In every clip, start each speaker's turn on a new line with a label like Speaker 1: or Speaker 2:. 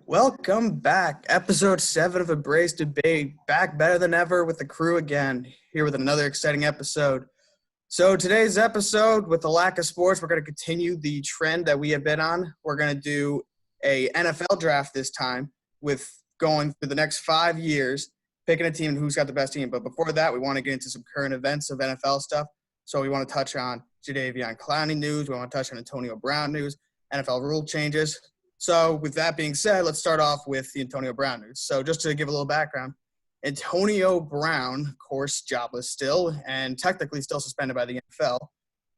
Speaker 1: Welcome back. Episode 7 of Embrace Debate. Back better than ever with the crew again, here with another exciting episode. So today's episode, with the lack of sports, we're going to continue the trend that we have been on. We're going to do a NFL draft this time with going through the next 5 years, picking a team and who's got the best team. But before that, we want to get into some current events of NFL stuff. So we want to touch on Jadeveon Clowney news. We want to touch on Antonio Brown news, NFL rule changes. So with that being said, let's start off with the Antonio Brown news. So just to give a little background, Antonio Brown, of course, jobless still and technically still suspended by the NFL,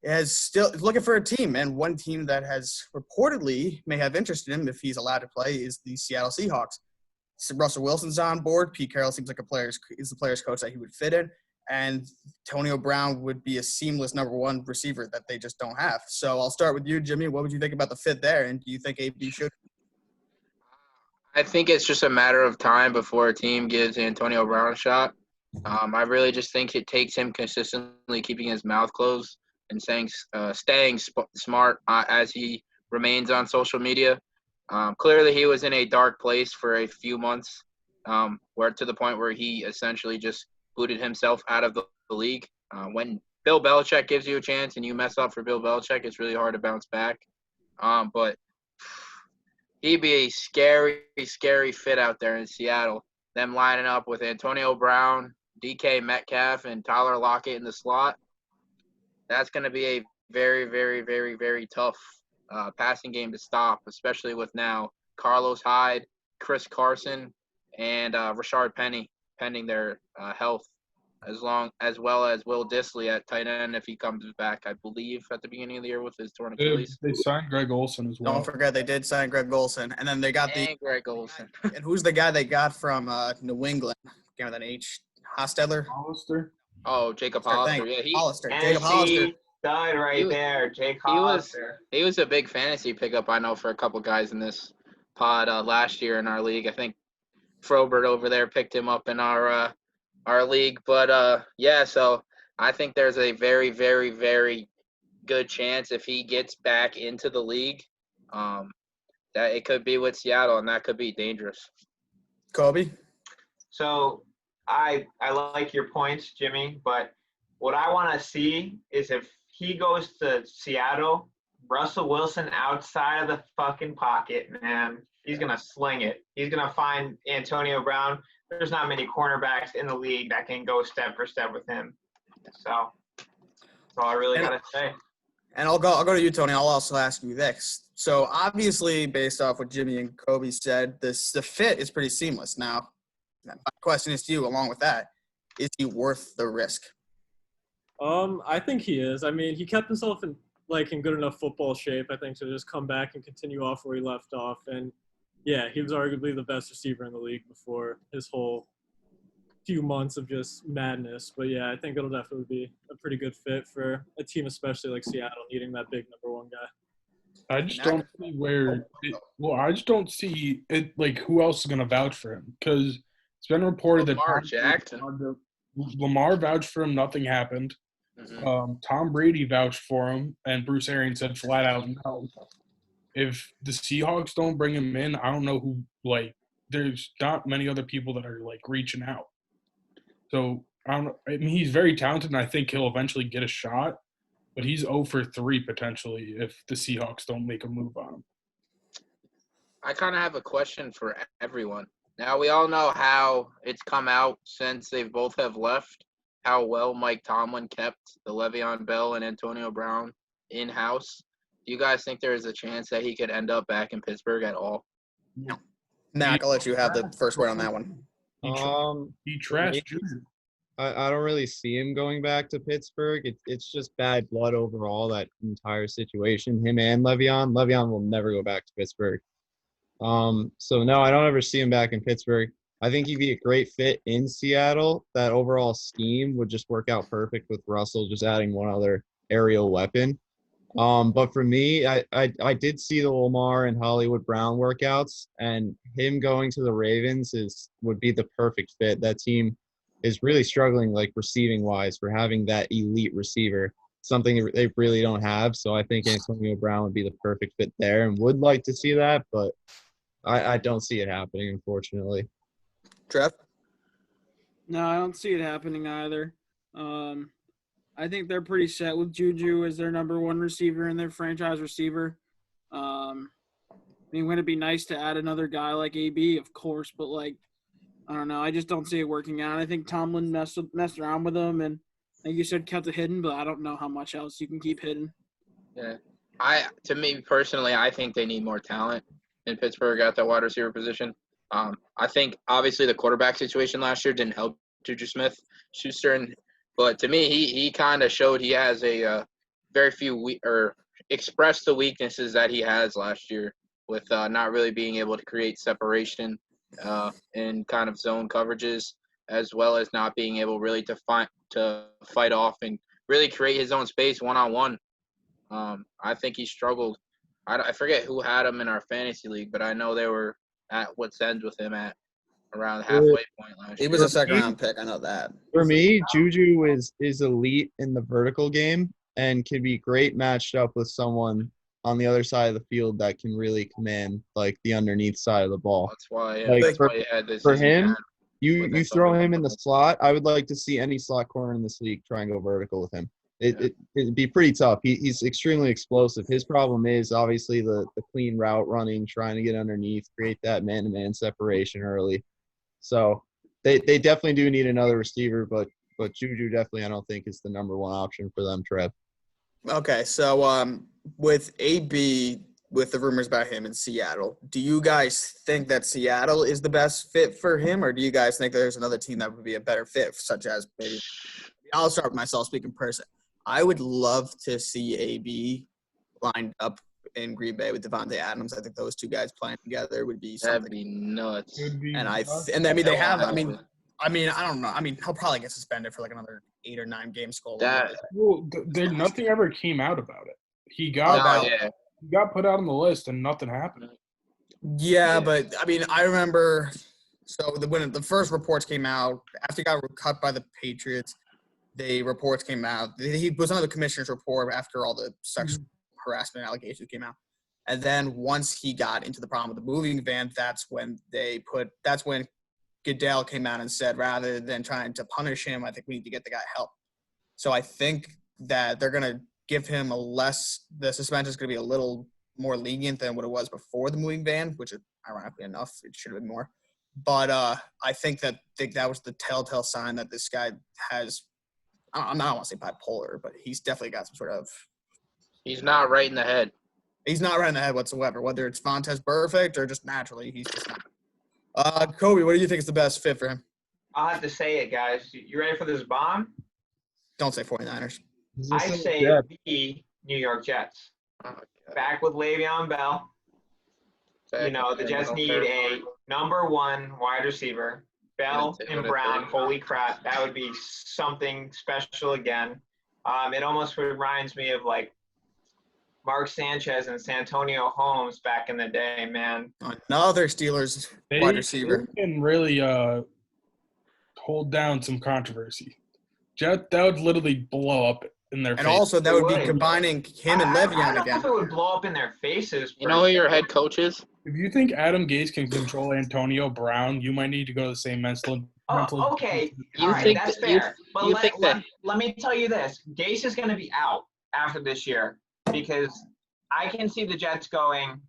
Speaker 1: is looking for a team. And one team that has reportedly may have interest in him if he's allowed to play is the Seattle Seahawks. So Russell Wilson's on board. Pete Carroll seems like is the player's coach that he would fit in. And Antonio Brown would be a seamless number one receiver that they just don't have. So I'll start with you, Jimmy. What would you think about the fit there? And do you think AB should?
Speaker 2: I think it's just a matter of time before a team gives Antonio Brown a shot. I really just think it takes him consistently keeping his mouth closed and staying smart as he remains on social media. Clearly, he was in a dark place for a few months, where to the point where he essentially just booted himself out of the league. When Bill Belichick gives you a chance and you mess up for Bill Belichick, it's really hard to bounce back. But he'd be a scary, scary fit out there in Seattle. Them lining up with Antonio Brown, DK Metcalf, and Tyler Lockett in the slot. That's going to be a very, very, very, very tough passing game to stop, especially with now Carlos Hyde, Chris Carson, and Rashard Penny pending their health, as well as Will Dissly at tight end if he comes back, I believe, at the beginning of the year with his torn Achilles.
Speaker 3: They signed Greg Olsen as well.
Speaker 1: Don't forget they did sign Greg Olsen. And then they got
Speaker 2: Greg Olsen.
Speaker 1: And who's the guy they got from New England? Again with an H. Hostetler?
Speaker 3: Hollister?
Speaker 2: Oh, Jacob Hollister. Yeah,
Speaker 1: Hollister. Jacob Hollister.
Speaker 4: Stud right there, Jake Hollister.
Speaker 2: He was a big fantasy pickup, I know, for a couple guys in this pod last year in our league. I think Frobert over there picked him up in our league. But, so I think there's a very, very, very good chance if he gets back into the league that it could be with Seattle, and that could be dangerous.
Speaker 1: Kobe?
Speaker 4: So I like your points, Jimmy, but what I want to see is if he goes to Seattle, Russell Wilson outside of the fucking pocket, man, he's going to sling it. He's going to find Antonio Brown. There's not many cornerbacks in the league that can go step for step with him. So that's all I really got to say.
Speaker 1: And I'll go to you, Tony. I'll also ask you this. So obviously, based off what Jimmy and Kobe said, the fit is pretty seamless. Now, my question is to you, along with that, is he worth the risk?
Speaker 5: I think he is. I mean, he kept himself in good enough football shape, I think, to just come back and continue off where he left off. And yeah, he was arguably the best receiver in the league before his whole few months of just madness. But yeah, I think it'll definitely be a pretty good fit for a team, especially like Seattle, needing that big number one guy.
Speaker 3: I just don't see I just don't see it, who else is going to vouch for him, because it's been reported that Lamar vouched for him, nothing happened. Mm-hmm. Tom Brady vouched for him, and Bruce Arians said flat out no. If the Seahawks don't bring him in, I don't know who, there's not many other people that are, reaching out. So, he's very talented, and I think he'll eventually get a shot, but he's 0 for 3 potentially if the Seahawks don't make a move on him.
Speaker 2: I kind of have a question for everyone. Now, we all know how it's come out since they both have left, how well Mike Tomlin kept the Le'Veon Bell and Antonio Brown in-house. Do you guys think there is a chance that he could end up back in Pittsburgh at all?
Speaker 1: No. Mac, I'll let you have the first word on that one.
Speaker 3: He trashed Junior.
Speaker 6: I don't really see him going back to Pittsburgh. It's just bad blood overall, that entire situation. Him and Le'Veon. Le'Veon will never go back to Pittsburgh. So, no, I don't ever see him back in Pittsburgh. I think he'd be a great fit in Seattle. That overall scheme would just work out perfect with Russell just adding one other aerial weapon. But for me, I did see the Lamar and Hollywood Brown workouts, and him going to the Ravens would be the perfect fit. That team is really struggling, receiving wise, for having that elite receiver. something they really don't have. So I think Antonio Brown would be the perfect fit there and would like to see that, but I don't see it happening, unfortunately.
Speaker 1: Trev?
Speaker 7: No, I don't see it happening either. I think they're pretty set with Juju as their number one receiver and their franchise receiver. I mean, wouldn't it be nice to add another guy like AB? Of course, but like, I don't know. I just don't see it working out. I think Tomlin messed around with him, and like you said, kept it hidden, but I don't know how much else you can keep hidden.
Speaker 2: Yeah. To me personally, I think they need more talent in Pittsburgh at that wide receiver position. I think obviously the quarterback situation last year didn't help Juju Smith-Schuster, but to me, he kind of showed he has a very few expressed the weaknesses that he has last year with not really being able to create separation in kind of zone coverages, as well as not being able really to fight off and really create his own space one-on-one. I think he struggled. I forget who had him in our fantasy league, but I know they were at what's ends with him at around the halfway point last year.
Speaker 1: He was a second-round pick. I know that.
Speaker 6: For me, Juju is elite in the vertical game and can be great matched up with someone on the other side of the field that can really command like the underneath side of the ball.
Speaker 2: That's why.
Speaker 6: Like,
Speaker 2: that's why he had this.
Speaker 6: For him, you throw him in the slot. I would like to see any slot corner in this league try and go vertical with him. It'd be pretty tough. He's extremely explosive. His problem is obviously the clean route running, trying to get underneath, create that man-to-man separation early. So they definitely do need another receiver, but Juju definitely I don't think is the number one option for them, Trev.
Speaker 1: Okay, so with AB, with the rumors about him in Seattle, do you guys think that Seattle is the best fit for him, or do you guys think there's another team that would be a better fit, such as maybe – I'll start with myself speaking person. I would love to see AB lined up in Green Bay with Devontae Adams. I think those two guys playing together would be something.
Speaker 2: That'd be nuts.
Speaker 1: They have. I mean, I don't know. I mean, he'll probably get suspended for like another 8 or 9 games.
Speaker 3: Nothing ever came out about it. He got put out on the list and nothing happened.
Speaker 1: Yeah, but I mean, I remember. So when the first reports came out after he got cut by the Patriots, the reports came out. He was under the commissioner's report after all the sexual harassment allegations came out. And then once he got into the problem with the moving van, that's when Goodell came out and said, rather than trying to punish him, I think we need to get the guy help. So I think that they're going to give him the suspension is going to be a little more lenient than what it was before the moving van, which is ironically enough, it should have been more. But I think that was the telltale sign that this guy has, I don't want to say bipolar, but he's definitely got some sort of.
Speaker 2: He's not right in the head.
Speaker 1: He's not right in the head whatsoever, whether it's Vontaze Burfict or just naturally, he's just not. Kobe, what do you think is the best fit for him?
Speaker 4: I'll have to say it, guys. You ready for this bomb?
Speaker 1: Don't say 49ers.
Speaker 4: I say the New York Jets. Back with Le'Veon Bell. The Jets need a number one wide receiver. Bell and Brown, holy crap, that would be something special again. It almost reminds me of like Mark Sanchez and Santonio Holmes back in the day, man.
Speaker 1: Another Steelers wide receiver.
Speaker 3: They can really hold down some controversy. That would literally blow up in their face.
Speaker 1: And also that would be combining him and Le'Veon again.
Speaker 4: I don't know if it would blow up in their faces.
Speaker 2: You know who your head coach is?
Speaker 3: If you think Adam Gase can control Antonio Brown, you might need to go to the same mental.
Speaker 4: Okay. All right, that's fair. But let me tell you this. Gase is going to be out after this year because I can see the Jets going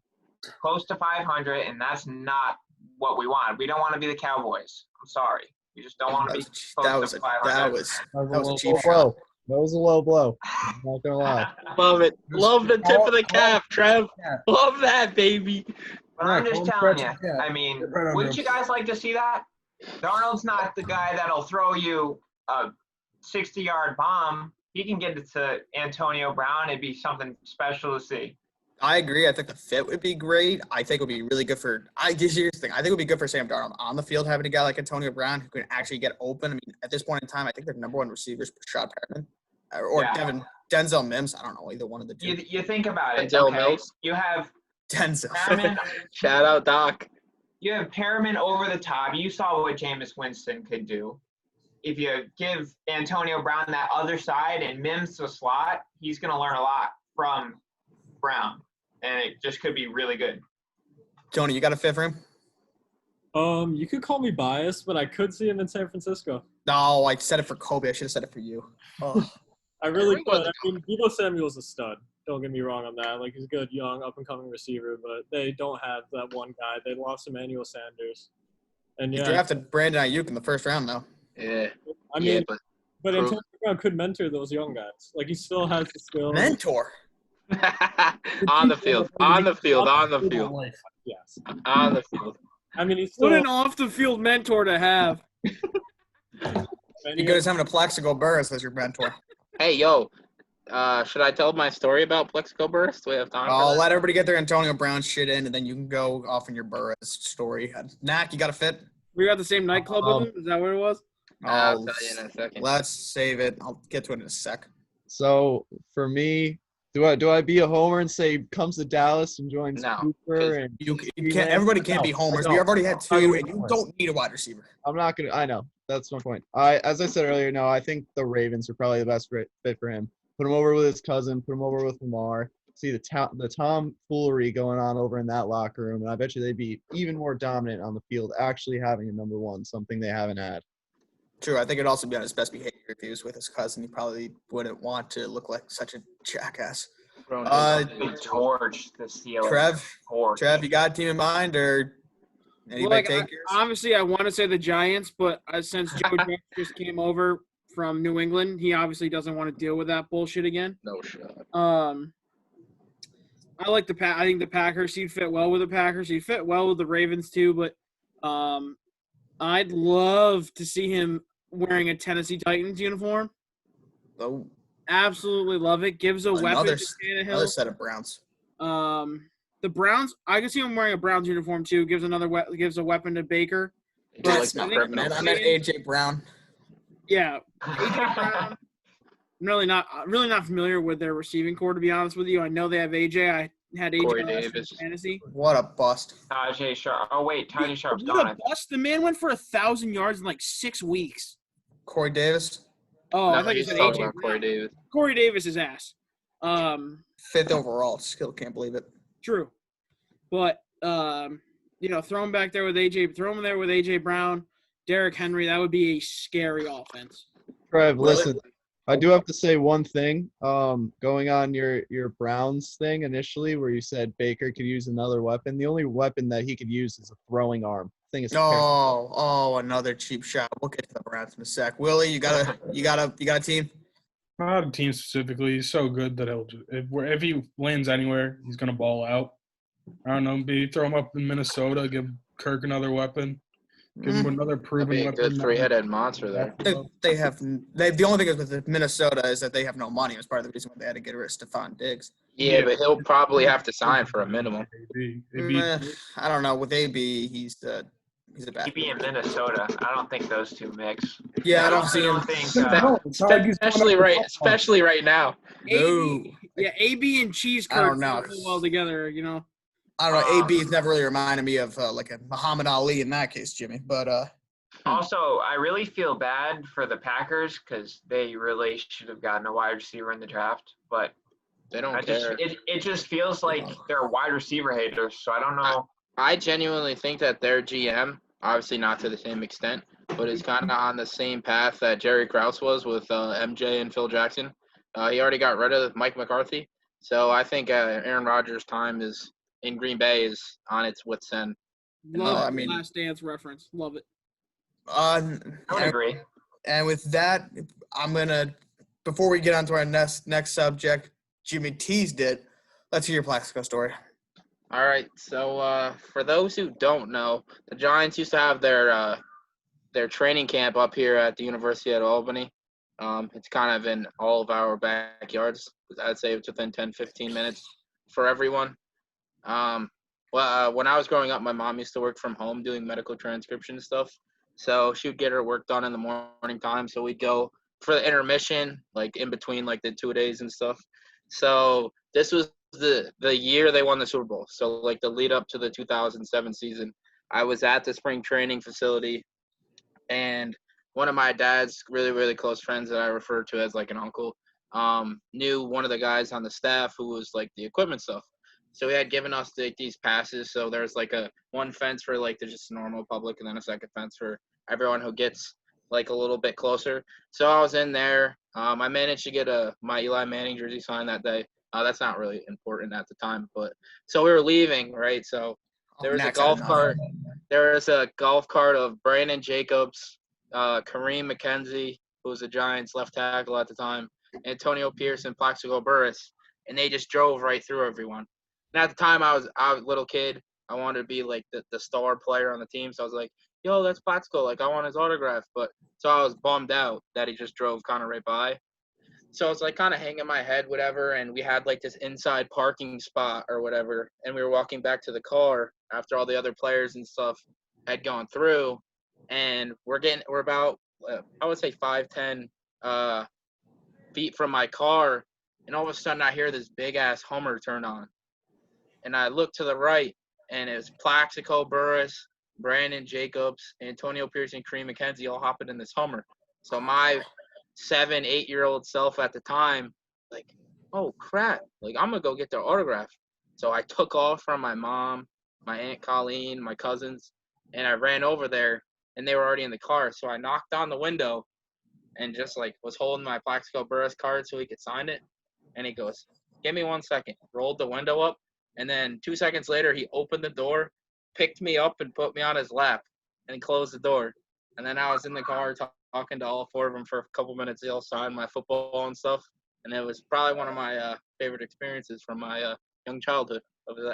Speaker 4: close to 500, and that's not what we want. We don't want to be the Cowboys. I'm sorry. We just don't want to be close to 500.
Speaker 1: That was a cheap shot.
Speaker 6: That was a low blow. I'm not going to lie.
Speaker 2: Love it. Love the tip of the cap, Trev. Love that, baby.
Speaker 4: But I'm just telling you, I mean, wouldn't you guys like to see that? Darnold's not the guy that'll throw you a 60-yard bomb. He can get it to Antonio Brown. It'd be something special to see.
Speaker 1: I agree. I think the fit would be great. I think it would be really good for – here's the thing. I think it would be good for Sam Darnold on the field having a guy like Antonio Brown who can actually get open. I mean, at this point in time, I think their number one receiver is Rashad Perriman or Denzel Mims. I don't know, either one of the two.
Speaker 4: You think about it.
Speaker 2: Denzel Mills.
Speaker 4: You have
Speaker 1: Denzel.
Speaker 4: Perriman.
Speaker 2: Shout out, Doc.
Speaker 4: You have Perriman over the top. You saw what Jameis Winston could do. if you give Antonio Brown that other side and Mims the slot, he's going to learn a lot from Brown, and it just could be really good.
Speaker 1: Tony, you got a fit for him?
Speaker 5: You could call me biased, but I could see him in San Francisco.
Speaker 1: No, I said it for Kobe. I should have said it for you. Oh.
Speaker 5: I really
Speaker 2: Everyone
Speaker 5: could.
Speaker 2: was
Speaker 5: I mean, Deebo Samuel's a stud. Don't get me wrong on that. Like, he's a good, young, up-and-coming receiver, but they don't have that one guy. They lost Emmanuel Sanders. And,
Speaker 1: You
Speaker 5: yeah,
Speaker 1: drafted Brandon Ayuk in the first round, though.
Speaker 2: Yeah.
Speaker 5: I mean,
Speaker 2: Yeah,
Speaker 5: but
Speaker 2: prove-
Speaker 5: Antonio Brown could mentor those young guys. Like, he still has the skill.
Speaker 1: Mentor.
Speaker 2: on the field. On the field.
Speaker 5: Yes.
Speaker 2: On the field.
Speaker 5: I mean, he's
Speaker 7: What
Speaker 5: still
Speaker 7: an off-the-field mentor to have.
Speaker 1: You guys having a Plexico Burris as your mentor.
Speaker 2: Hey, yo. Should I tell my story about Plexico Burst? Do we have time for
Speaker 1: I'll
Speaker 2: that?
Speaker 1: let everybody get their Antonio Brown shit in, and then you can go off in your Burris story. Knack, you got a fit?
Speaker 7: We got the same nightclub with him? Is that what it was?
Speaker 2: I'll tell you in a second.
Speaker 1: Let's save it. I'll get to it in a sec.
Speaker 6: So for me, do I be a homer and say comes to Dallas and joins
Speaker 2: No,
Speaker 6: Cooper and
Speaker 1: You can't. Everybody can't be homers. We already had two, and you don't need a wide receiver.
Speaker 6: I'm not gonna. I know that's my point. As I said earlier, no, I think the Ravens are probably the best fit for him. Put him over with his cousin. Put him over with Lamar. See the tomfoolery going on over in that locker room, and I bet you they'd be even more dominant on the field, actually having a number one, something they haven't had.
Speaker 1: True. I think it'd also be on his best behavior if he was with his cousin. He probably wouldn't want to look like such a jackass.
Speaker 2: Thrown
Speaker 4: They torched the Steelers.
Speaker 1: Trev, you got a team in mind, or anybody take yours?
Speaker 7: Obviously, I want to say the Giants, but since Joe Judge just came over from New England, he obviously doesn't want to deal with that bullshit again.
Speaker 2: No shot.
Speaker 7: I like I think the Packers. He'd fit well with the Packers. He'd fit well with the Ravens too. But I'd love to see him wearing a Tennessee Titans uniform.
Speaker 1: Oh,
Speaker 7: Absolutely love it. Gives a weapon to
Speaker 1: another
Speaker 7: Tannehill.
Speaker 1: set of Browns.
Speaker 7: The Browns. I can see him wearing a Browns uniform too. Gives a weapon to Baker.
Speaker 1: That's
Speaker 7: I
Speaker 1: not
Speaker 7: think-
Speaker 1: criminal. I meant AJ Brown.
Speaker 7: Yeah, AJ Brown. I'm really not familiar with their receiving core, to be honest with you. I know they have AJ. I had AJ
Speaker 2: Corey
Speaker 7: last year in
Speaker 2: Davis.
Speaker 7: fantasy.
Speaker 1: What a bust.
Speaker 4: Tajay Sharp. Oh, wait. Tajay Sharp's
Speaker 7: He's
Speaker 4: gone.
Speaker 7: a bust. The man went for 1,000 yards in like 6 weeks.
Speaker 1: Corey Davis,
Speaker 7: Oh, I
Speaker 2: No,
Speaker 7: thought you
Speaker 2: he's
Speaker 7: said
Speaker 2: talking
Speaker 7: AJ
Speaker 2: about Corey
Speaker 7: Brown.
Speaker 2: Davis.
Speaker 7: Corey Davis is ass.
Speaker 1: 5th overall. Still can't believe it.
Speaker 7: True, but throw him back there with AJ. Throw him there with AJ Brown, Derrick Henry. That would be a scary offense.
Speaker 6: Trev,
Speaker 1: Really?
Speaker 6: listen, I do have to say one thing. Going on your Browns thing initially, where you said Baker could use another weapon. The only weapon that he could use is a throwing arm. I think it's
Speaker 1: Another cheap shot. We'll get to the Browns in a sec. Willie, you got a team?
Speaker 3: Not a team specifically. He's so good that if he lands anywhere, he's gonna ball out. I don't know. Maybe throw him up in Minnesota. Give Kirk another weapon. Give him another
Speaker 2: That'd
Speaker 3: proven
Speaker 2: be a
Speaker 3: weapon.
Speaker 2: good three-headed monster there.
Speaker 1: They have the only thing is with Minnesota is that they have no money. It was part of the reason why they had to get rid of Stephon Diggs.
Speaker 2: Yeah, but he'll probably have to sign for a minimum.
Speaker 1: I don't know. With AB, he's a bad.
Speaker 4: He'd be in Minnesota. I don't think those two mix.
Speaker 1: Yeah, I don't see him.
Speaker 2: Especially right now.
Speaker 1: No.
Speaker 7: AB and Cheese
Speaker 1: I don't
Speaker 7: Curd
Speaker 1: know.
Speaker 7: go well together.
Speaker 1: I don't know. AB's never really reminded me of like a Muhammad Ali in that case, Jimmy. But
Speaker 4: Also, I really feel bad for the Packers because they really should have gotten a wide receiver in the draft. But
Speaker 2: They don't care.
Speaker 4: it just feels like they're wide receiver haters. So I don't know.
Speaker 2: I genuinely think that their GM, obviously not to the same extent, but is kind of on the same path that Jerry Krause was with MJ and Phil Jackson. He already got rid of Mike McCarthy. So I think Aaron Rodgers' time is in Green Bay is on its wit's end.
Speaker 7: Love the Last Dance reference. Love it.
Speaker 4: I would agree.
Speaker 1: And with that, I'm gonna before we get on to our next subject, Jimmy teased it. Let's hear your Plaxico story.
Speaker 2: All right. So for those who don't know, the Giants used to have their training camp up here at the University of Albany. It's kind of in all of our backyards. I'd say it's within 10, 15 minutes for everyone. When I was growing up, my mom used to work from home doing medical transcription stuff. So she would get her work done in the morning time. So we'd go for the intermission, like in between like the 2 days and stuff. So this was the year they won the Super Bowl. So like the lead up to the 2007 season, I was at the spring training facility and one of my dad's really, really close friends that I refer to as like an uncle, knew one of the guys on the staff who was like the equipment stuff. So he had given us these passes. So there's like one fence for like the just normal public, and then a second fence for everyone who gets like a little bit closer. So I was in there. I managed to get my Eli Manning jersey signed that day. That's not really important at the time, but so we were leaving, right? So there was a golf cart. There was a golf cart of Brandon Jacobs, Kareem McKenzie, who was the Giants' left tackle at the time, Antonio Pierce, and Plaxico Burress, and they just drove right through everyone. And at the time, I was a little kid. I wanted to be like the star player on the team, so I was like, "Yo, that's Plaxico. Like, I want his autograph." But so I was bummed out that he just drove kind of right by. So I was like kind of hanging my head, whatever, and we had like this inside parking spot or whatever, and we were walking back to the car after all the other players and stuff had gone through, and we're about I would say 5-10 feet from my car, and all of a sudden I hear this big ass Hummer turn on, and I look to the right, and it's Plaxico Burress, Brandon Jacobs, Antonio Pierce, and Kareem McKenzie all hopping in this Hummer. So my 7-8-year-old self at the time, like, oh crap, like I'm gonna go get their autograph. So I took off from my mom, my Aunt Colleen, my cousins, and I ran over there, and they were already in the car. So I knocked on the window and just like was holding my Plaxico Burress card so he could sign it. And he goes, "Give me 1 second." Rolled the window up, and then 2 seconds later he opened the door, picked me up, and put me on his lap, and closed the door. And then I was in the car talking to all four of them for a couple minutes. They all signed my football and stuff, and it was probably one of my favorite experiences from my young childhood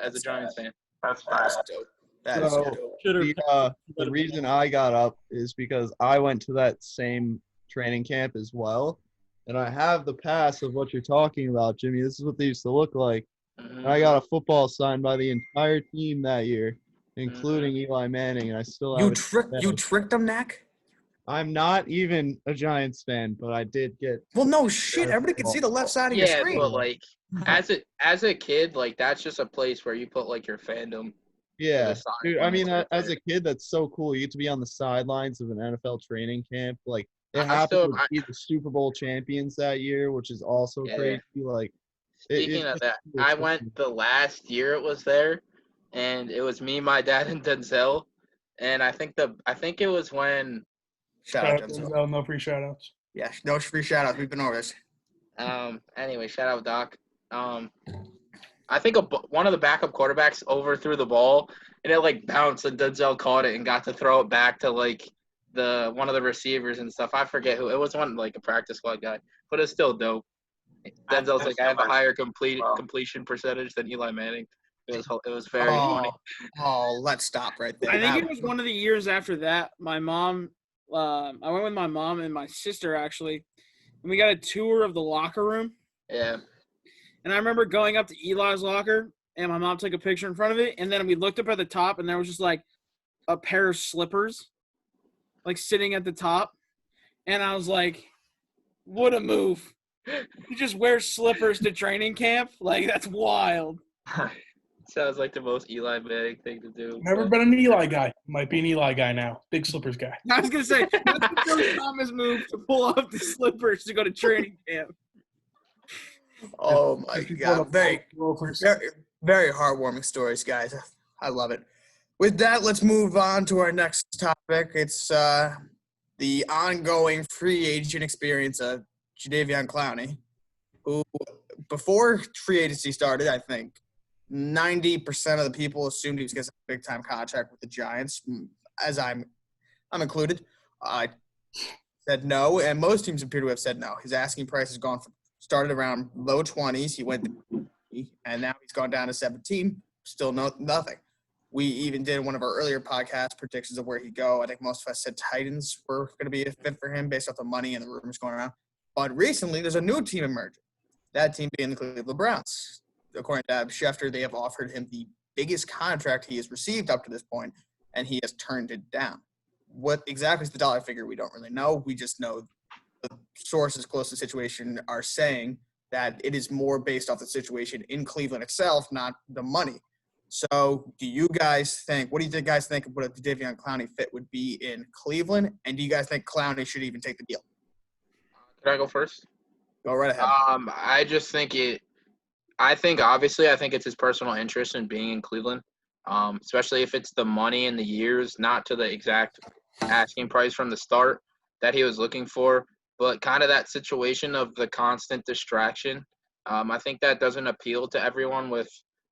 Speaker 2: as a Giants fan.
Speaker 4: That's
Speaker 1: dope. That is dope.
Speaker 6: The reason I got up is because I went to that same training camp as well, and I have the pass of what you're talking about, Jimmy. This is what they used to look like.
Speaker 2: Mm-hmm.
Speaker 6: And I got a football signed by the entire team that year, including Eli Manning, and I still have
Speaker 1: You tricked them, Knack?
Speaker 6: I'm not even a Giants fan, but I did get.
Speaker 1: Well, no shit. Everybody can see the left side of your screen.
Speaker 2: Yeah, but like as a kid, like that's just a place where you put like your fandom.
Speaker 6: Yeah, dude. I mean, as a kid, that's so cool. You get to be on the sidelines of an NFL training camp. Like it happened to be the Super Bowl champions that year, which is also crazy. Like
Speaker 2: speaking of that, I went the last year it was there, and it was me, my dad, and Denzel. And I think it was when.
Speaker 1: Shout out Denzel.
Speaker 3: No free shout outs.
Speaker 1: Yeah, no free shout outs. We've been over this.
Speaker 2: Anyway, shout out Doc. I think one of the backup quarterbacks overthrew the ball, and it like bounced, and Denzel caught it and got to throw it back to like one of the receivers and stuff. I forget who it was. One like a practice squad guy, but it's still dope. Denzel's like, I have a higher completion percentage than Eli Manning. It was very funny.
Speaker 1: Oh, let's stop right there.
Speaker 7: I think it was one of the years after that. My mom. I went with my mom and my sister, actually, and we got a tour of the locker room.
Speaker 2: Yeah.
Speaker 7: And I remember going up to Eli's locker, and my mom took a picture in front of it, and then we looked up at the top, and there was just, like, a pair of slippers, like, sitting at the top. And I was like, what a move. You just wear slippers to training camp? Like, that's wild.
Speaker 2: Sounds like the most Eli Manning thing to do.
Speaker 3: Never been an Eli guy. Might be an Eli guy now. Big slippers guy.
Speaker 7: I was going to say, that's the Joe Thomas move to pull off the slippers to go to training camp.
Speaker 1: Oh, my God. Very, very, very heartwarming stories, guys. I love it. With that, let's move on to our next topic. It's the ongoing free agent experience of Jadeveon Clowney, who, before free agency started, I think, 90% of the people assumed he was getting a big-time contract with the Giants, as I'm included. I said no, and most teams appear to have said no. His asking price has started around low 20s. He went to, and now he's gone down to 17. Still nothing. We even did one of our earlier podcast predictions of where he'd go. I think most of us said Titans were going to be a fit for him based off the money and the rumors going around. But recently, there's a new team emerging. That team being the Cleveland Browns. According to Adam Schefter, they have offered him the biggest contract he has received up to this point, and he has turned it down. What exactly is the dollar figure? We don't really know. We just know the sources close to the situation are saying that it is more based off the situation in Cleveland itself, not the money. So, do you guys think? What do you guys think what a Jadeveon Clowney fit would be in Cleveland? And do you guys think Clowney should even take the deal?
Speaker 2: Can I go first?
Speaker 1: Go right ahead.
Speaker 2: I just think I think it's his personal interest in being in Cleveland, especially if it's the money and the years, not to the exact asking price from the start that he was looking for, but kind of that situation of the constant distraction. I think that doesn't appeal to everyone with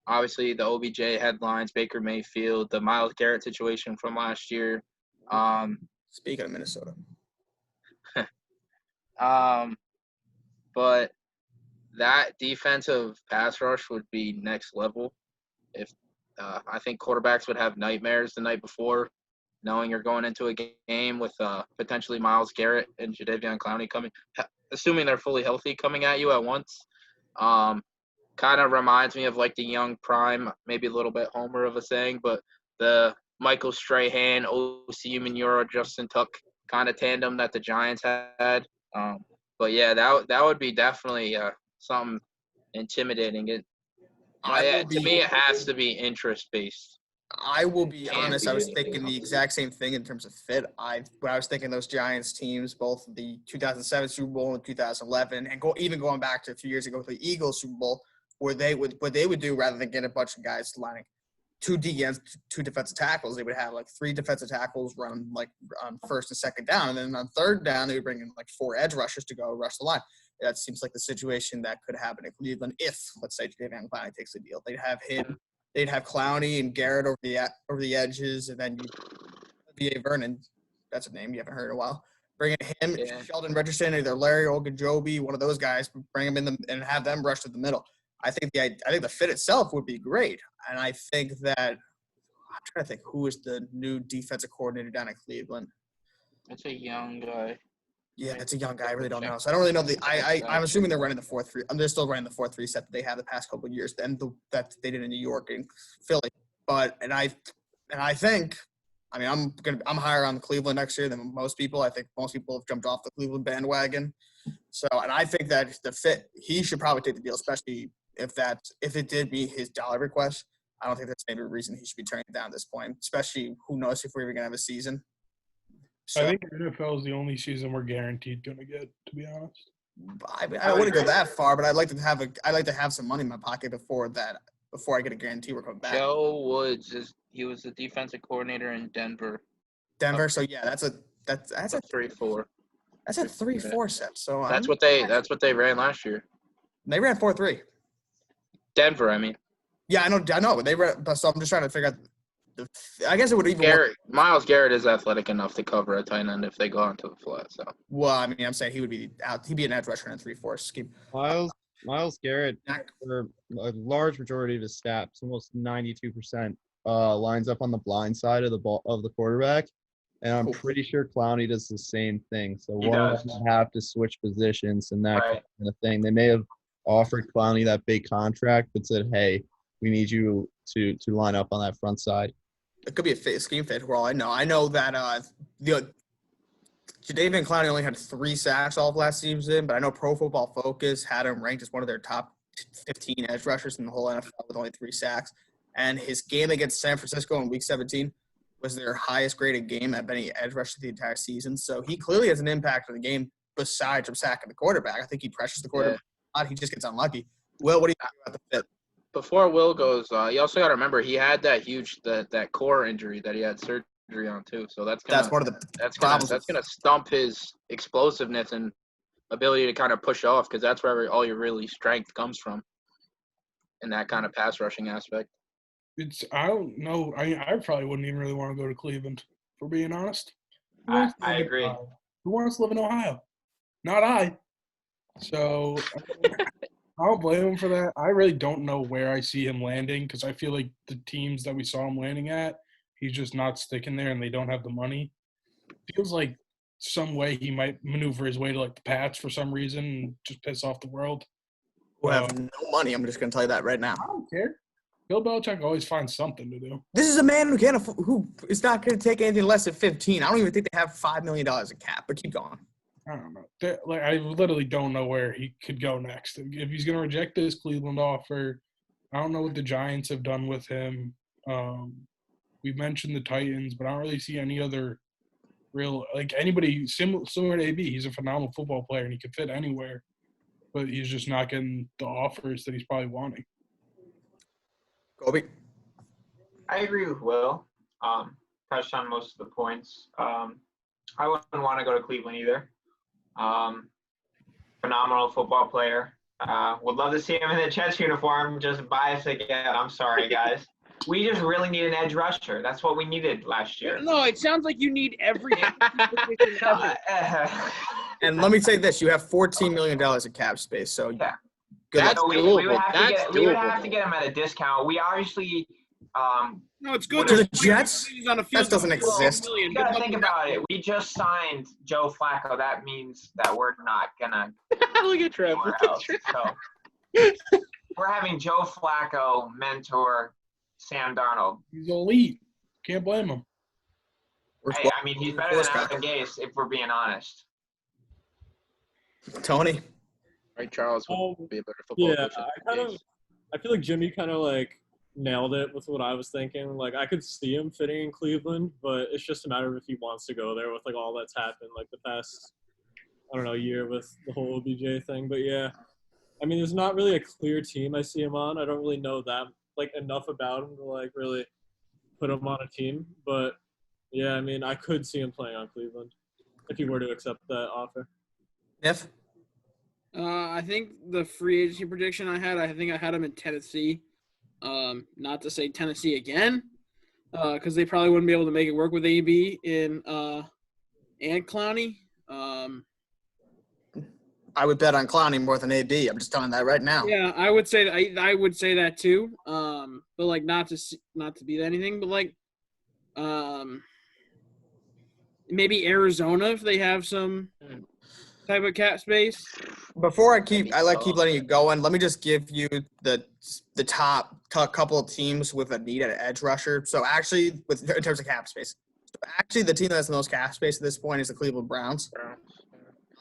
Speaker 2: obviously the OBJ headlines, Baker Mayfield, the Myles Garrett situation from last year.
Speaker 1: Speaking of Minnesota.
Speaker 2: But that defensive pass rush would be next level. If I think quarterbacks would have nightmares the night before, knowing you're going into a game with potentially Myles Garrett and Jadeveon Clowney coming, assuming they're fully healthy, coming at you at once. Kind of reminds me of like the young prime, maybe a little bit Homer of a saying, but the Michael Strahan, O.C. Umenyiora, Justin Tuck kind of tandem that the Giants had. But yeah, that would be definitely something intimidating. To me, it has to be interest based.
Speaker 1: I will be honest. I was thinking the exact same thing in terms of fit. When I was thinking those Giants teams, both the 2007 Super Bowl and 2011, and even going back to a few years ago with the Eagles Super Bowl, what they would do rather than get a bunch of guys lining two DNs, two defensive tackles, they would have like three defensive tackles run like on first and second down, and then on third down they would bring in like four edge rushers to go rush the line. That seems like the situation that could happen in Cleveland if, let's say, Jadeveon Clowney takes the deal. They'd have him, they'd have Clowney and Garrett over the edges, and then V.A. Vernon, that's a name you haven't heard in a while. Bring in him, Sheldon Richardson, either Larry Ogunjobi, one of those guys, bring them in and have them rush to the middle. I think the fit itself would be great, and I think that I'm trying to think who is the new defensive coordinator down in Cleveland.
Speaker 2: It's a young guy.
Speaker 1: Yeah, it's a young guy. I really don't know. So I don't really know I'm assuming they're running the 4-3. They're still running the 4-3 set that they had the past couple of years, and that they did in New York and Philly. I think, I mean, I'm higher on Cleveland next year than most people. I think most people have jumped off the Cleveland bandwagon. So, and I think that the fit, he should probably take the deal, especially if it did meet his dollar request. I don't think that's maybe a reason he should be turning it down at this point, especially who knows if we're even going to have a season. So,
Speaker 3: I think NFL is the only season we're guaranteed going to get, to be honest.
Speaker 1: I wouldn't go that far, but I'd like to have some money in my pocket before I get a guarantee we're coming back.
Speaker 2: Joe Woods he was the defensive coordinator in Denver.
Speaker 1: So yeah, that's a
Speaker 2: 3-4.
Speaker 1: That's a 3-4 set. So
Speaker 2: that's what they ran last year.
Speaker 1: They ran 4-3.
Speaker 2: Denver, I mean.
Speaker 1: Yeah, I know. They ran. So I'm just trying to figure out. I guess it would even.
Speaker 2: Myles Garrett is athletic enough to cover a tight end if they go onto the flat. So.
Speaker 1: Well, I mean, I'm saying he would be out. He'd be an edge rusher in a 3-4 scheme.
Speaker 6: Myles Garrett, for a large majority of his stats, almost 92%, lines up on the blind side of the ball of the quarterback, and I'm pretty sure Clowney does the same thing. So one of them have to switch positions and that kind of thing. They may have offered Clowney that big contract, but said, "Hey, we need you to line up on that front side."
Speaker 1: It could be a scheme fit for all I know. I know that Jadeveon Clowney only had 3 sacks all of last season, but I know Pro Football Focus had him ranked as one of their top 15 edge rushers in the whole NFL with only 3 sacks. And his game against San Francisco in Week 17 was their highest graded game of any edge rusher the entire season. So he clearly has an impact on the game besides from sacking the quarterback. I think he pressures the quarterback a lot. He just gets unlucky. Will, what do you think about the fit?
Speaker 2: Before Will goes, you also got to remember he had that huge that core injury that he had surgery on too. So that's
Speaker 1: one of the problems.
Speaker 2: That's gonna stump his explosiveness and ability to kind of push off, because that's where all your really strength comes from in that kind of pass rushing aspect.
Speaker 3: I don't know. I probably wouldn't even really want to go to Cleveland, for being honest.
Speaker 4: I agree.
Speaker 3: Who wants to live in Ohio? Not I. So I don't blame him for that. I really don't know where I see him landing, because I feel like the teams that we saw him landing at, he's just not sticking there and they don't have the money. Feels like some way he might maneuver his way to like the Pats for some reason and just piss off the world.
Speaker 1: Who have no money. I'm just going to tell you that right now.
Speaker 3: I don't care. Bill Belichick always finds something to do.
Speaker 1: This is a man who is not going to take anything less than 15. I don't even think they have $5 million in cap, but keep going.
Speaker 3: I don't know. I literally don't know where he could go next. If he's going to reject this Cleveland offer, I don't know what the Giants have done with him. We mentioned the Titans, but I don't really see any other real anybody similar to AB. He's a phenomenal football player and he can fit anywhere, but he's just not getting the offers that he's probably wanting.
Speaker 1: Kobe.
Speaker 4: I agree with Will. Touched on most of the points. I wouldn't want to go to Cleveland either. Phenomenal football player. Would love to see him in the Jets uniform. Just biased again. I'm sorry, guys. We just really need an edge rusher. That's what we needed last year.
Speaker 7: No, it sounds like you need every.
Speaker 1: And let me say this: you have $14 million in cap space, so
Speaker 4: Yeah.
Speaker 1: good luck.
Speaker 2: That's
Speaker 4: So we
Speaker 2: doable.
Speaker 4: would have to
Speaker 2: That's
Speaker 4: we would
Speaker 2: doable.
Speaker 4: have to get him at a discount. We obviously
Speaker 7: No, it's good.
Speaker 1: To the
Speaker 7: There's
Speaker 1: Jets?
Speaker 7: players on the field
Speaker 1: That doesn't
Speaker 7: for
Speaker 1: exist.
Speaker 7: $12 million.
Speaker 4: you gotta think about it. We just signed Joe Flacco. That means that we're not gonna
Speaker 2: Look at Trev.
Speaker 4: anywhere
Speaker 2: Look at
Speaker 4: else.
Speaker 2: Trev.
Speaker 4: So we're having Joe Flacco mentor Sam Darnold.
Speaker 3: He's elite. Can't blame him.
Speaker 4: I mean, he's better than Adam Gase, if we're being honest.
Speaker 1: Tony.
Speaker 2: Right, Charles would be a better football
Speaker 5: Yeah,
Speaker 2: coach.
Speaker 5: I feel like Jimmy kind of like nailed it with what I was thinking. Like I could see him fitting in Cleveland, but it's just a matter of if he wants to go there with like all that's happened like the past, I don't know, year with the whole OBJ thing. But yeah, I mean, there's not really a clear team I see him on. I don't really know that like enough about him to like really put him on a team. But yeah, I mean, I could see him playing on Cleveland if he were to accept that offer.
Speaker 1: If
Speaker 7: I think the free agency prediction I think I had him in Tennessee. Not to say Tennessee again, because they probably wouldn't be able to make it work with AB and Clowney.
Speaker 1: I would bet on Clowney more than AB. I'm just telling that right now.
Speaker 7: Yeah, I would say that. I would say that too. But like not to be anything, but like, maybe Arizona if they have some type of cap space.
Speaker 1: Before I keep letting you go, and let me just give you the top couple of teams with a need at edge rusher. So actually, in terms of cap space, the team that has the most cap space at this point is the Cleveland Browns.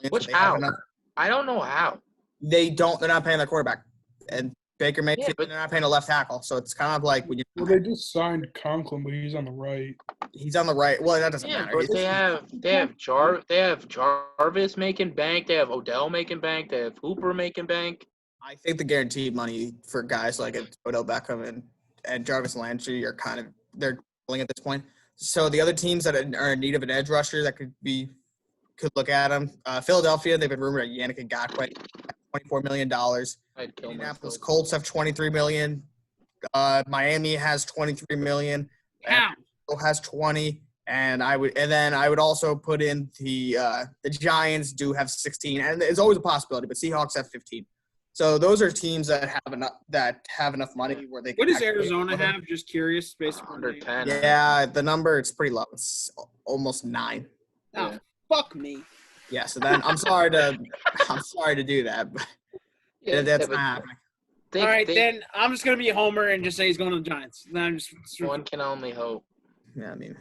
Speaker 2: Which
Speaker 1: They have
Speaker 2: how?
Speaker 1: enough-
Speaker 2: I don't know how.
Speaker 1: They don't. They're not paying their quarterback, and Baker Mayfield.
Speaker 2: Yeah, but-
Speaker 1: They're not paying a left tackle. So it's kind of like when you.
Speaker 3: Well, they just signed Conklin, but he's on the right.
Speaker 1: He's on the right. Well, that doesn't
Speaker 2: Yeah,
Speaker 1: matter.
Speaker 2: but they have Jarvis making bank. They have Odell making bank. They have Hooper making bank.
Speaker 1: I think the guaranteed money for guys like Odell Beckham and Jarvis Landry are kind of they're pulling at this point. So the other teams that are in need of an edge rusher that could look at them. Philadelphia, they've been rumored at Yannick Ngakoue, $24 million.
Speaker 2: I'd kill
Speaker 1: Indianapolis
Speaker 2: myself.
Speaker 1: Colts have $23 million. Miami has $23 million.
Speaker 7: How?
Speaker 1: Has 20, and I would also put in the Giants do have 16, and it's always a possibility, but Seahawks have 15. So those are teams that have enough money where they.
Speaker 7: What
Speaker 1: can
Speaker 7: does
Speaker 1: actually-
Speaker 7: Arizona have? Just curious, based on
Speaker 2: Under 10.
Speaker 1: Yeah, the number it's pretty low. It's almost 9.
Speaker 7: Oh,
Speaker 2: Yeah.
Speaker 7: fuck me.
Speaker 1: Yeah, so then I'm sorry to do that, but that's not happening.
Speaker 7: All right, then I'm just gonna be a homer and just say he's going to the Giants. Then I'm just.
Speaker 2: One can only hope.
Speaker 1: Yeah, I mean,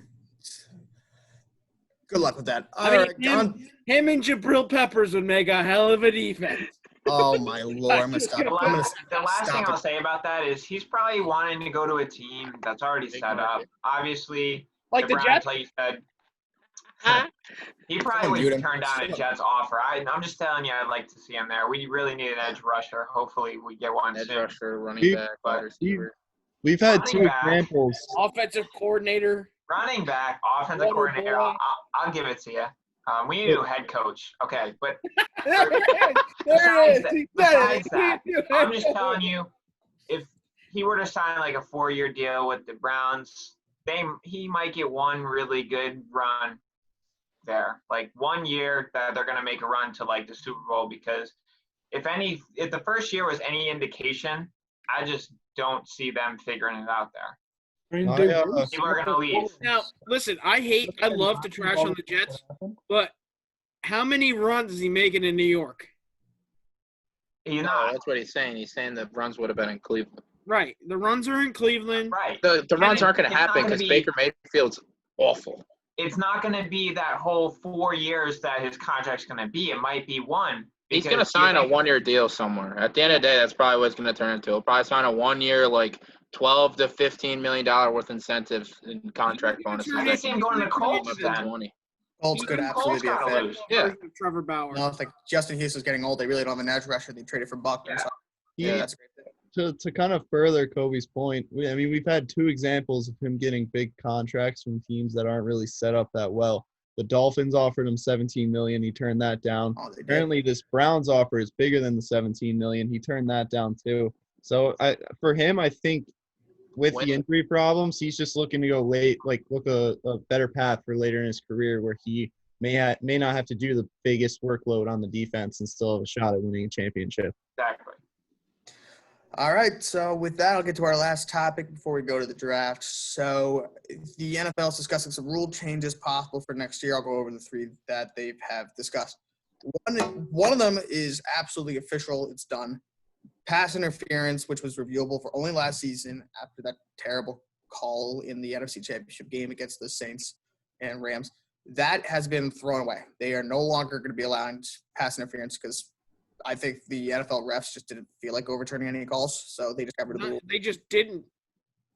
Speaker 1: good luck with that.
Speaker 7: I
Speaker 1: All
Speaker 7: mean,
Speaker 1: right,
Speaker 7: him and Jabril Peppers would make a hell of a defense.
Speaker 1: oh my lord, I'm gonna stop.
Speaker 4: The
Speaker 1: I'm gonna
Speaker 4: last thing
Speaker 1: stop
Speaker 4: I'll
Speaker 1: it.
Speaker 4: say about that is he's probably wanting to go to a team that's already
Speaker 2: Big
Speaker 4: set up.
Speaker 2: market.
Speaker 4: Obviously,
Speaker 7: Like the
Speaker 4: Browns,
Speaker 7: Jets.
Speaker 4: like you said,
Speaker 2: Ah.
Speaker 4: he probably
Speaker 1: Someone mute
Speaker 4: would
Speaker 1: him.
Speaker 4: turn down a Jets offer. I'm just telling you, I'd like to see him there. We really need an edge rusher. Hopefully, we get one
Speaker 2: Edge
Speaker 4: soon.
Speaker 2: rusher, running
Speaker 6: He-
Speaker 2: back, wide receiver.
Speaker 6: We've had
Speaker 4: Running
Speaker 6: two
Speaker 4: back.
Speaker 6: examples.
Speaker 7: Offensive coordinator.
Speaker 4: Running back, offensive
Speaker 7: Water
Speaker 4: coordinator.
Speaker 7: boy.
Speaker 4: I'll give it to you. We need a new head coach. Okay, but
Speaker 7: There it
Speaker 4: Besides
Speaker 7: is. He
Speaker 4: besides
Speaker 7: said
Speaker 4: that,
Speaker 7: it.
Speaker 4: I'm just telling you, if he were to sign like a 4-year deal with the Browns, he might get one really good run there. Like 1 year that they're gonna make a run to like the Super Bowl, because if the first year was any indication, I just don't see them figuring it out there.
Speaker 3: I mean,
Speaker 6: I,
Speaker 3: they
Speaker 6: uh,
Speaker 3: were-
Speaker 4: People are gonna leave.
Speaker 7: Now, listen, I love to trash on the Jets, but how many runs is he making in New York?
Speaker 4: He's
Speaker 2: No,
Speaker 4: not
Speaker 2: that's what he's saying. He's saying the runs would have been in Cleveland.
Speaker 7: Right. The runs are in Cleveland.
Speaker 4: right.
Speaker 2: The runs aren't going to
Speaker 4: It's not
Speaker 2: happen
Speaker 4: gonna
Speaker 2: because
Speaker 4: be-
Speaker 2: Baker Mayfield's awful.
Speaker 4: It's not gonna be that whole 4 years that his contract's gonna be. It might be one,
Speaker 2: He's going to sign a one-year deal somewhere. At the end of the day, that's probably what it's going to turn into. He'll probably sign a 1 year, like $12 to $15 million worth incentives and contract bonuses.
Speaker 4: I can see him going to the Colts then.
Speaker 2: 20.
Speaker 1: Colts could absolutely be a fit.
Speaker 4: lose.
Speaker 2: Yeah.
Speaker 7: Trevor Bauer.
Speaker 1: No, I think Justin Houston's getting old. They really don't have an edge rusher. They traded for Buckner. So
Speaker 2: Yeah.
Speaker 1: that's a great fit.
Speaker 6: To kind of further Kobe's point, we've had 2 examples of him getting big contracts from teams that aren't really set up that well. The Dolphins offered him $17 million. He turned that down.
Speaker 1: Oh, they did.
Speaker 6: Apparently, this Browns offer is bigger than the $17 million. He turned that down too. So for him, I think with the injury problems, he's just looking to go late, like look a better path for later in his career where he may not have to do the biggest workload on the defense and still have a shot at winning a championship.
Speaker 4: Exactly.
Speaker 1: All right, so with that, I'll get to our last topic before we go to the draft. So the NFL is discussing some rule changes possible for next year. I'll go over the 3 that they have discussed. One of them is absolutely official. It's done. Pass interference, which was reviewable for only last season after that terrible call in the NFC Championship game against the Saints and Rams. That has been thrown away. They are no longer going to be allowing pass interference because I think the NFL refs just didn't feel like overturning any calls, so they just got rid of the rule.
Speaker 7: They just didn't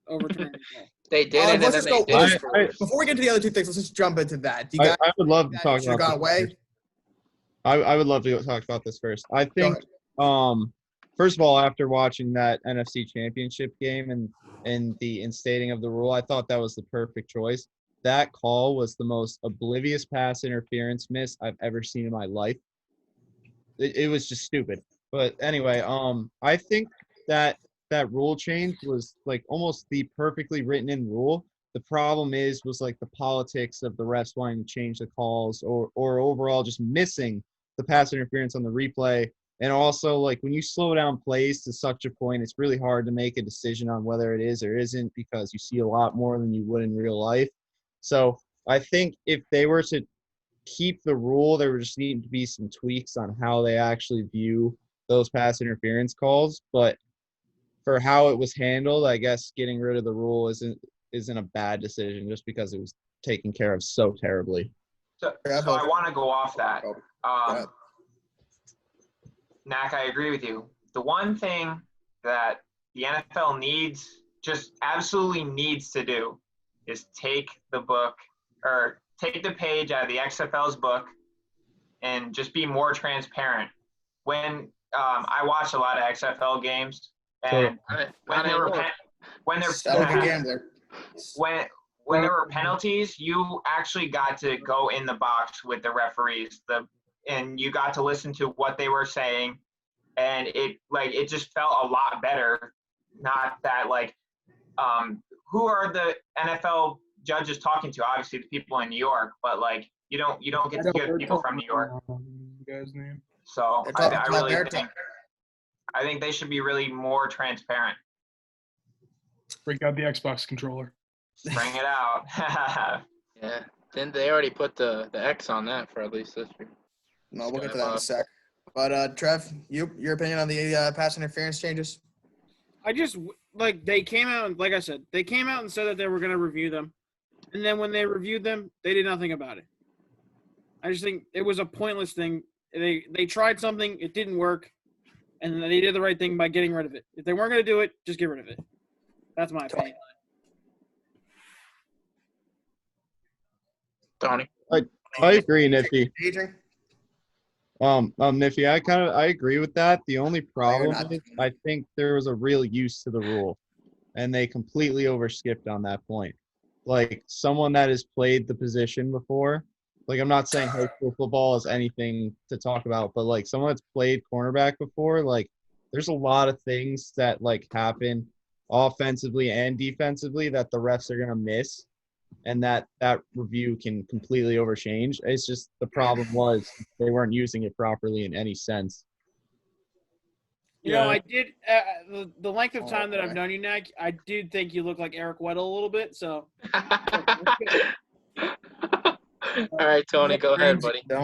Speaker 7: overturn the call.
Speaker 2: They didn't,
Speaker 1: let's
Speaker 2: and
Speaker 1: just
Speaker 2: then
Speaker 1: go.
Speaker 2: they did.
Speaker 1: Before we get to the other 2 things, let's just jump into that. Do you guys
Speaker 6: I would love to
Speaker 1: that
Speaker 6: talk
Speaker 1: should have
Speaker 6: about
Speaker 1: gone
Speaker 6: this
Speaker 1: away?
Speaker 6: first. I would love to talk about this first. I think,
Speaker 1: ahead.
Speaker 6: first of all, after watching that NFC Championship game and the instating of the rule, I thought that was the perfect choice. That call was the most oblivious pass interference miss I've ever seen in my life. It was just stupid. But anyway, I think that rule change was like almost the perfectly written in rule. The problem was like the politics of the refs wanting to change the calls or overall just missing the pass interference on the replay. And also, like, when you slow down plays to such a point, it's really hard to make a decision on whether it is or isn't because you see a lot more than you would in real life. So I think if they were to keep the rule, there would just need to be some tweaks on how they actually view those pass interference calls. But for how it was handled, I guess getting rid of the rule isn't a bad decision just because it was taken care of so terribly.
Speaker 4: So I want to go off that. Knack, I agree with you. The one thing that the NFL absolutely needs to do is take the page out of the XFL's book and just be more transparent. When I watch a lot of XFL games, and when there were penalties, you actually got to go in the box with the referees, and you got to listen to what they were saying, and it just felt a lot better. Not that who are the NFL judges talking to? Obviously, the people in New York, but you don't get to get people from New York.
Speaker 3: Guy's name.
Speaker 4: So I think they should be really more transparent.
Speaker 3: Break out the Xbox controller.
Speaker 4: Bring it out.
Speaker 2: Yeah. Didn't they already put the X on that for at least this year?
Speaker 1: No, we'll get to that in a sec. But Trev, your opinion on the pass interference changes?
Speaker 7: I just they came out and, like I said, they came out and said that they were going to review them, and then when they reviewed them, they did nothing about it. I just think it was a pointless thing. They tried something, it didn't work, and they did the right thing by getting rid of it. If they weren't going to do it, just get rid of it. That's my opinion.
Speaker 2: Tony?
Speaker 6: I agree, Niffy. Niffy, I agree with that. The only problem is I think there was a real use to the rule, and they completely overskipped on that point. Like, someone that has played the position before, I'm not saying high school football is anything to talk about, but someone that's played cornerback before, there's a lot of things that happen offensively and defensively that the refs are going to miss, and that review can completely overchange. It's just the problem was they weren't using it properly in any sense.
Speaker 7: You know, I did the length of time that I've known you, Nick, I did think you look like Eric Weddle a little bit. So,
Speaker 2: all right, Tony, go ahead, buddy.
Speaker 5: No,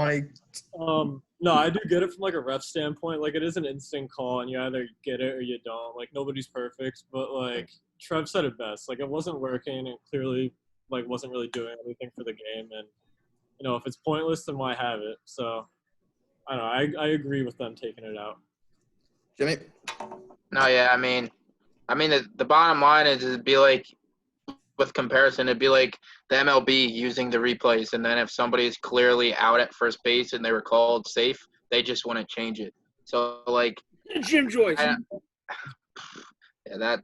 Speaker 5: I do get it from a ref standpoint. It is an instant call, and you either get it or you don't. Nobody's perfect, but Trev said it best. It wasn't working, and clearly wasn't really doing anything for the game. And if it's pointless, then why have it? So I don't know. I agree with them taking it out.
Speaker 1: Jimmy?
Speaker 2: No, yeah, I mean, the bottom line is it'd be like, with comparison, it'd be like the MLB using the replays, and then if somebody's clearly out at first base and they were called safe, they just wouldn't change it. So like,
Speaker 7: Jim Joyce.
Speaker 2: yeah,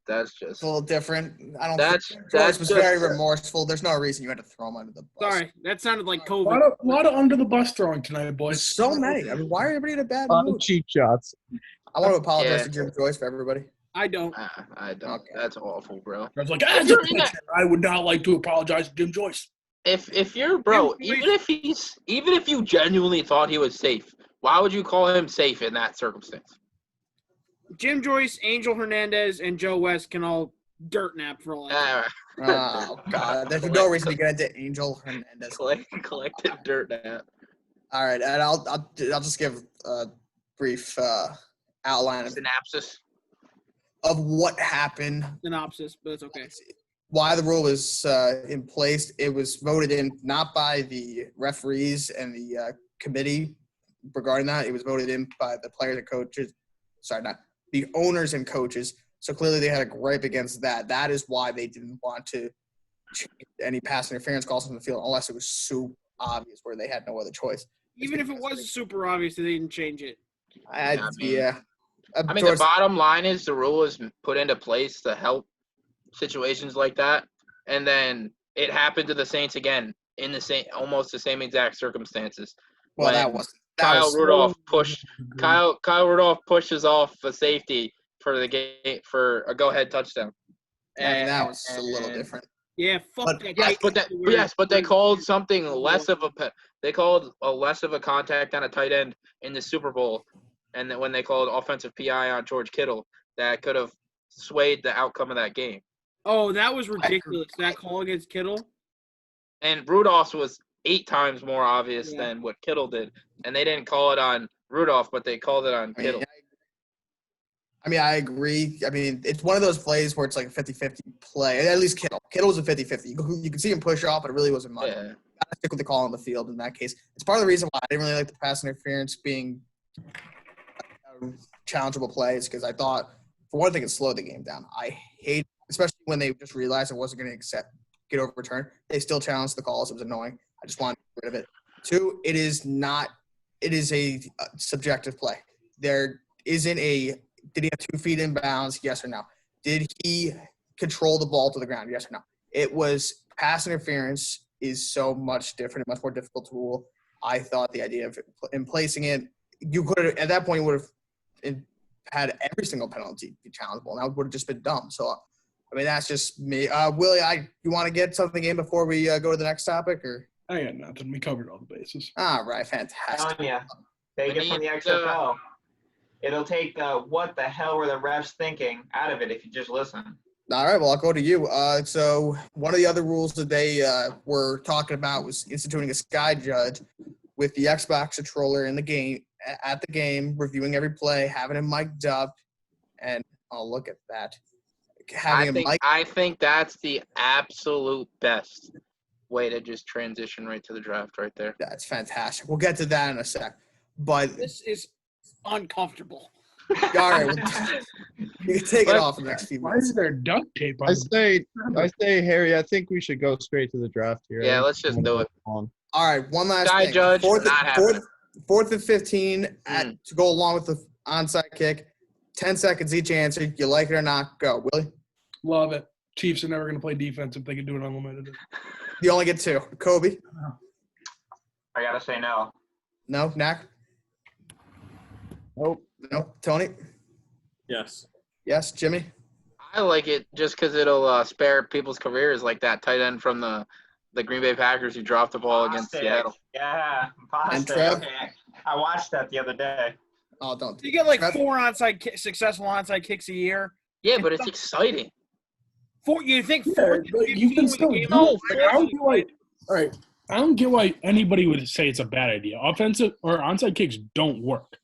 Speaker 2: that's just
Speaker 1: It's a little different. I don't
Speaker 2: That's-
Speaker 1: think Joyce
Speaker 2: that's
Speaker 1: was
Speaker 2: just-
Speaker 1: very remorseful. There's no reason you had to throw him under the bus.
Speaker 7: Sorry, that sounded like
Speaker 3: A
Speaker 7: COVID.
Speaker 3: lot of under the bus throwing tonight, boys.
Speaker 1: So many. I mean, why are everybody in a bad
Speaker 6: A lot of
Speaker 1: mood?
Speaker 6: cheap shots.
Speaker 1: I want to apologize
Speaker 2: Yeah.
Speaker 1: to Jim Joyce for everybody.
Speaker 7: I don't.
Speaker 2: I don't.
Speaker 1: Okay.
Speaker 2: That's awful, bro.
Speaker 3: I was like, as a pitcher, I would not like to apologize to Jim Joyce.
Speaker 2: If you're bro,
Speaker 7: Jim
Speaker 2: even if you genuinely thought he was safe, why would you call him safe in that circumstance?
Speaker 7: Jim Joyce, Angel Hernandez, and Joe West can all dirt nap for all I know.
Speaker 1: Oh, God. There's no reason to get into Angel Hernandez.
Speaker 2: Collective dirt nap.
Speaker 1: All right, and I'll just give a brief outline
Speaker 2: Synopsis.
Speaker 1: of what happened,
Speaker 7: Synopsis, but it's okay.
Speaker 1: why the rule was in place. It was voted in not by the referees and the committee regarding that. It was voted in by the players and coaches. Sorry, not the owners and coaches. So clearly they had a gripe against that. That is why they didn't want to change any pass interference calls on the field unless it was super obvious where they had no other choice.
Speaker 7: Even if it was super obvious, they didn't change it.
Speaker 1: Yeah.
Speaker 2: I mean, the bottom line is the rule is put into place to help situations like that, and then it happened to the Saints again in almost the same exact circumstances.
Speaker 1: Well,
Speaker 2: when
Speaker 1: that was
Speaker 2: Kyle Rudolph pushes off a safety for the game for a go-ahead touchdown.
Speaker 1: And that was a little different.
Speaker 7: Yeah, fuck
Speaker 1: But-
Speaker 7: that.
Speaker 2: But they called something less of a less of a contact on a tight end in the Super Bowl, and then when they called offensive PI on George Kittle, that could have swayed the outcome of that game.
Speaker 7: Oh, that was ridiculous. That call against Kittle.
Speaker 2: And Rudolph's was 8 times more obvious
Speaker 7: Yeah.
Speaker 2: than what Kittle did, and they didn't call it on Rudolph, but they called it on Kittle.
Speaker 1: I agree. I mean, it's one of those plays where it's like a 50-50 play. At least Kittle. Kittle was a 50-50. You can see him push off, but it really wasn't much.
Speaker 2: Yeah.
Speaker 1: Gotta stick with the call on the field in that case. It's part of the reason why I didn't really like the pass interference being a challengeable plays because I thought, for one thing, it slowed the game down. I hate, especially when they just realized it wasn't going to get overturned. They still challenged the calls. It was annoying. I just wanted to get rid of it. 2, it is a subjective play. There isn't a, did he have 2 feet in bounds? Yes or no? Did he control the ball to the ground? Yes or no? It was pass interference is so much different, much more difficult to rule. I thought the idea of in placing it, you could have, at that point, you would have had every single penalty be challengeable, and that would have just been dumb. So, I mean, that's just me. Willie, you want to get something in before we go to the next topic? Or
Speaker 3: I got nothing. We covered all the bases.
Speaker 1: all right, fantastic.
Speaker 4: Telling ya. Take it from the XFL. It'll take what the hell were the refs thinking out of it if you just listen.
Speaker 1: All right, well, I'll go to you. So one of the other rules that they were talking about was instituting a sky judge with the Xbox controller in the game, at the game, reviewing every play, having him mic'd up, and I'll look at that.
Speaker 2: I think that's the absolute best way to just transition right to the draft right there.
Speaker 1: That's fantastic. We'll get to that in a sec. But
Speaker 7: This is uncomfortable.
Speaker 1: all right, you can take it off in the next few
Speaker 3: Why
Speaker 1: minutes.
Speaker 3: is there duct tape on
Speaker 6: I say, Harry, I think we should go straight to the draft here.
Speaker 2: Yeah, let's just do it.
Speaker 1: All right, one last
Speaker 2: Sky
Speaker 1: thing.
Speaker 2: judge,
Speaker 1: Fourth
Speaker 2: not happening.
Speaker 1: and 15 to go along with the onside kick. 10 seconds each answer. You like it or not? Go, Willie.
Speaker 3: Love it. Chiefs are never going to play defense if they can do it unlimited.
Speaker 1: You only get 2. Kobe.
Speaker 4: I gotta say no.
Speaker 1: No. Knack.
Speaker 6: Nope.
Speaker 1: No. Tony.
Speaker 5: Yes.
Speaker 1: Yes. Jimmy.
Speaker 2: I like it just because it'll spare people's careers, like that tight end from the Green Bay Packers who dropped the ball against
Speaker 4: Bostic.
Speaker 2: Seattle.
Speaker 4: Yeah,
Speaker 1: And
Speaker 4: Bostic.
Speaker 1: Trev?
Speaker 4: Okay. I watched that the other day.
Speaker 1: Oh, don't.
Speaker 7: You get like
Speaker 1: Trev?
Speaker 7: 4 successful onside kicks a year.
Speaker 2: Yeah, but it's exciting.
Speaker 7: 4, you think
Speaker 3: Yeah,
Speaker 7: 4
Speaker 3: but you can still do it. Like, I don't get why. All right, I don't get why anybody would say it's a bad idea. Offensive or onside kicks don't work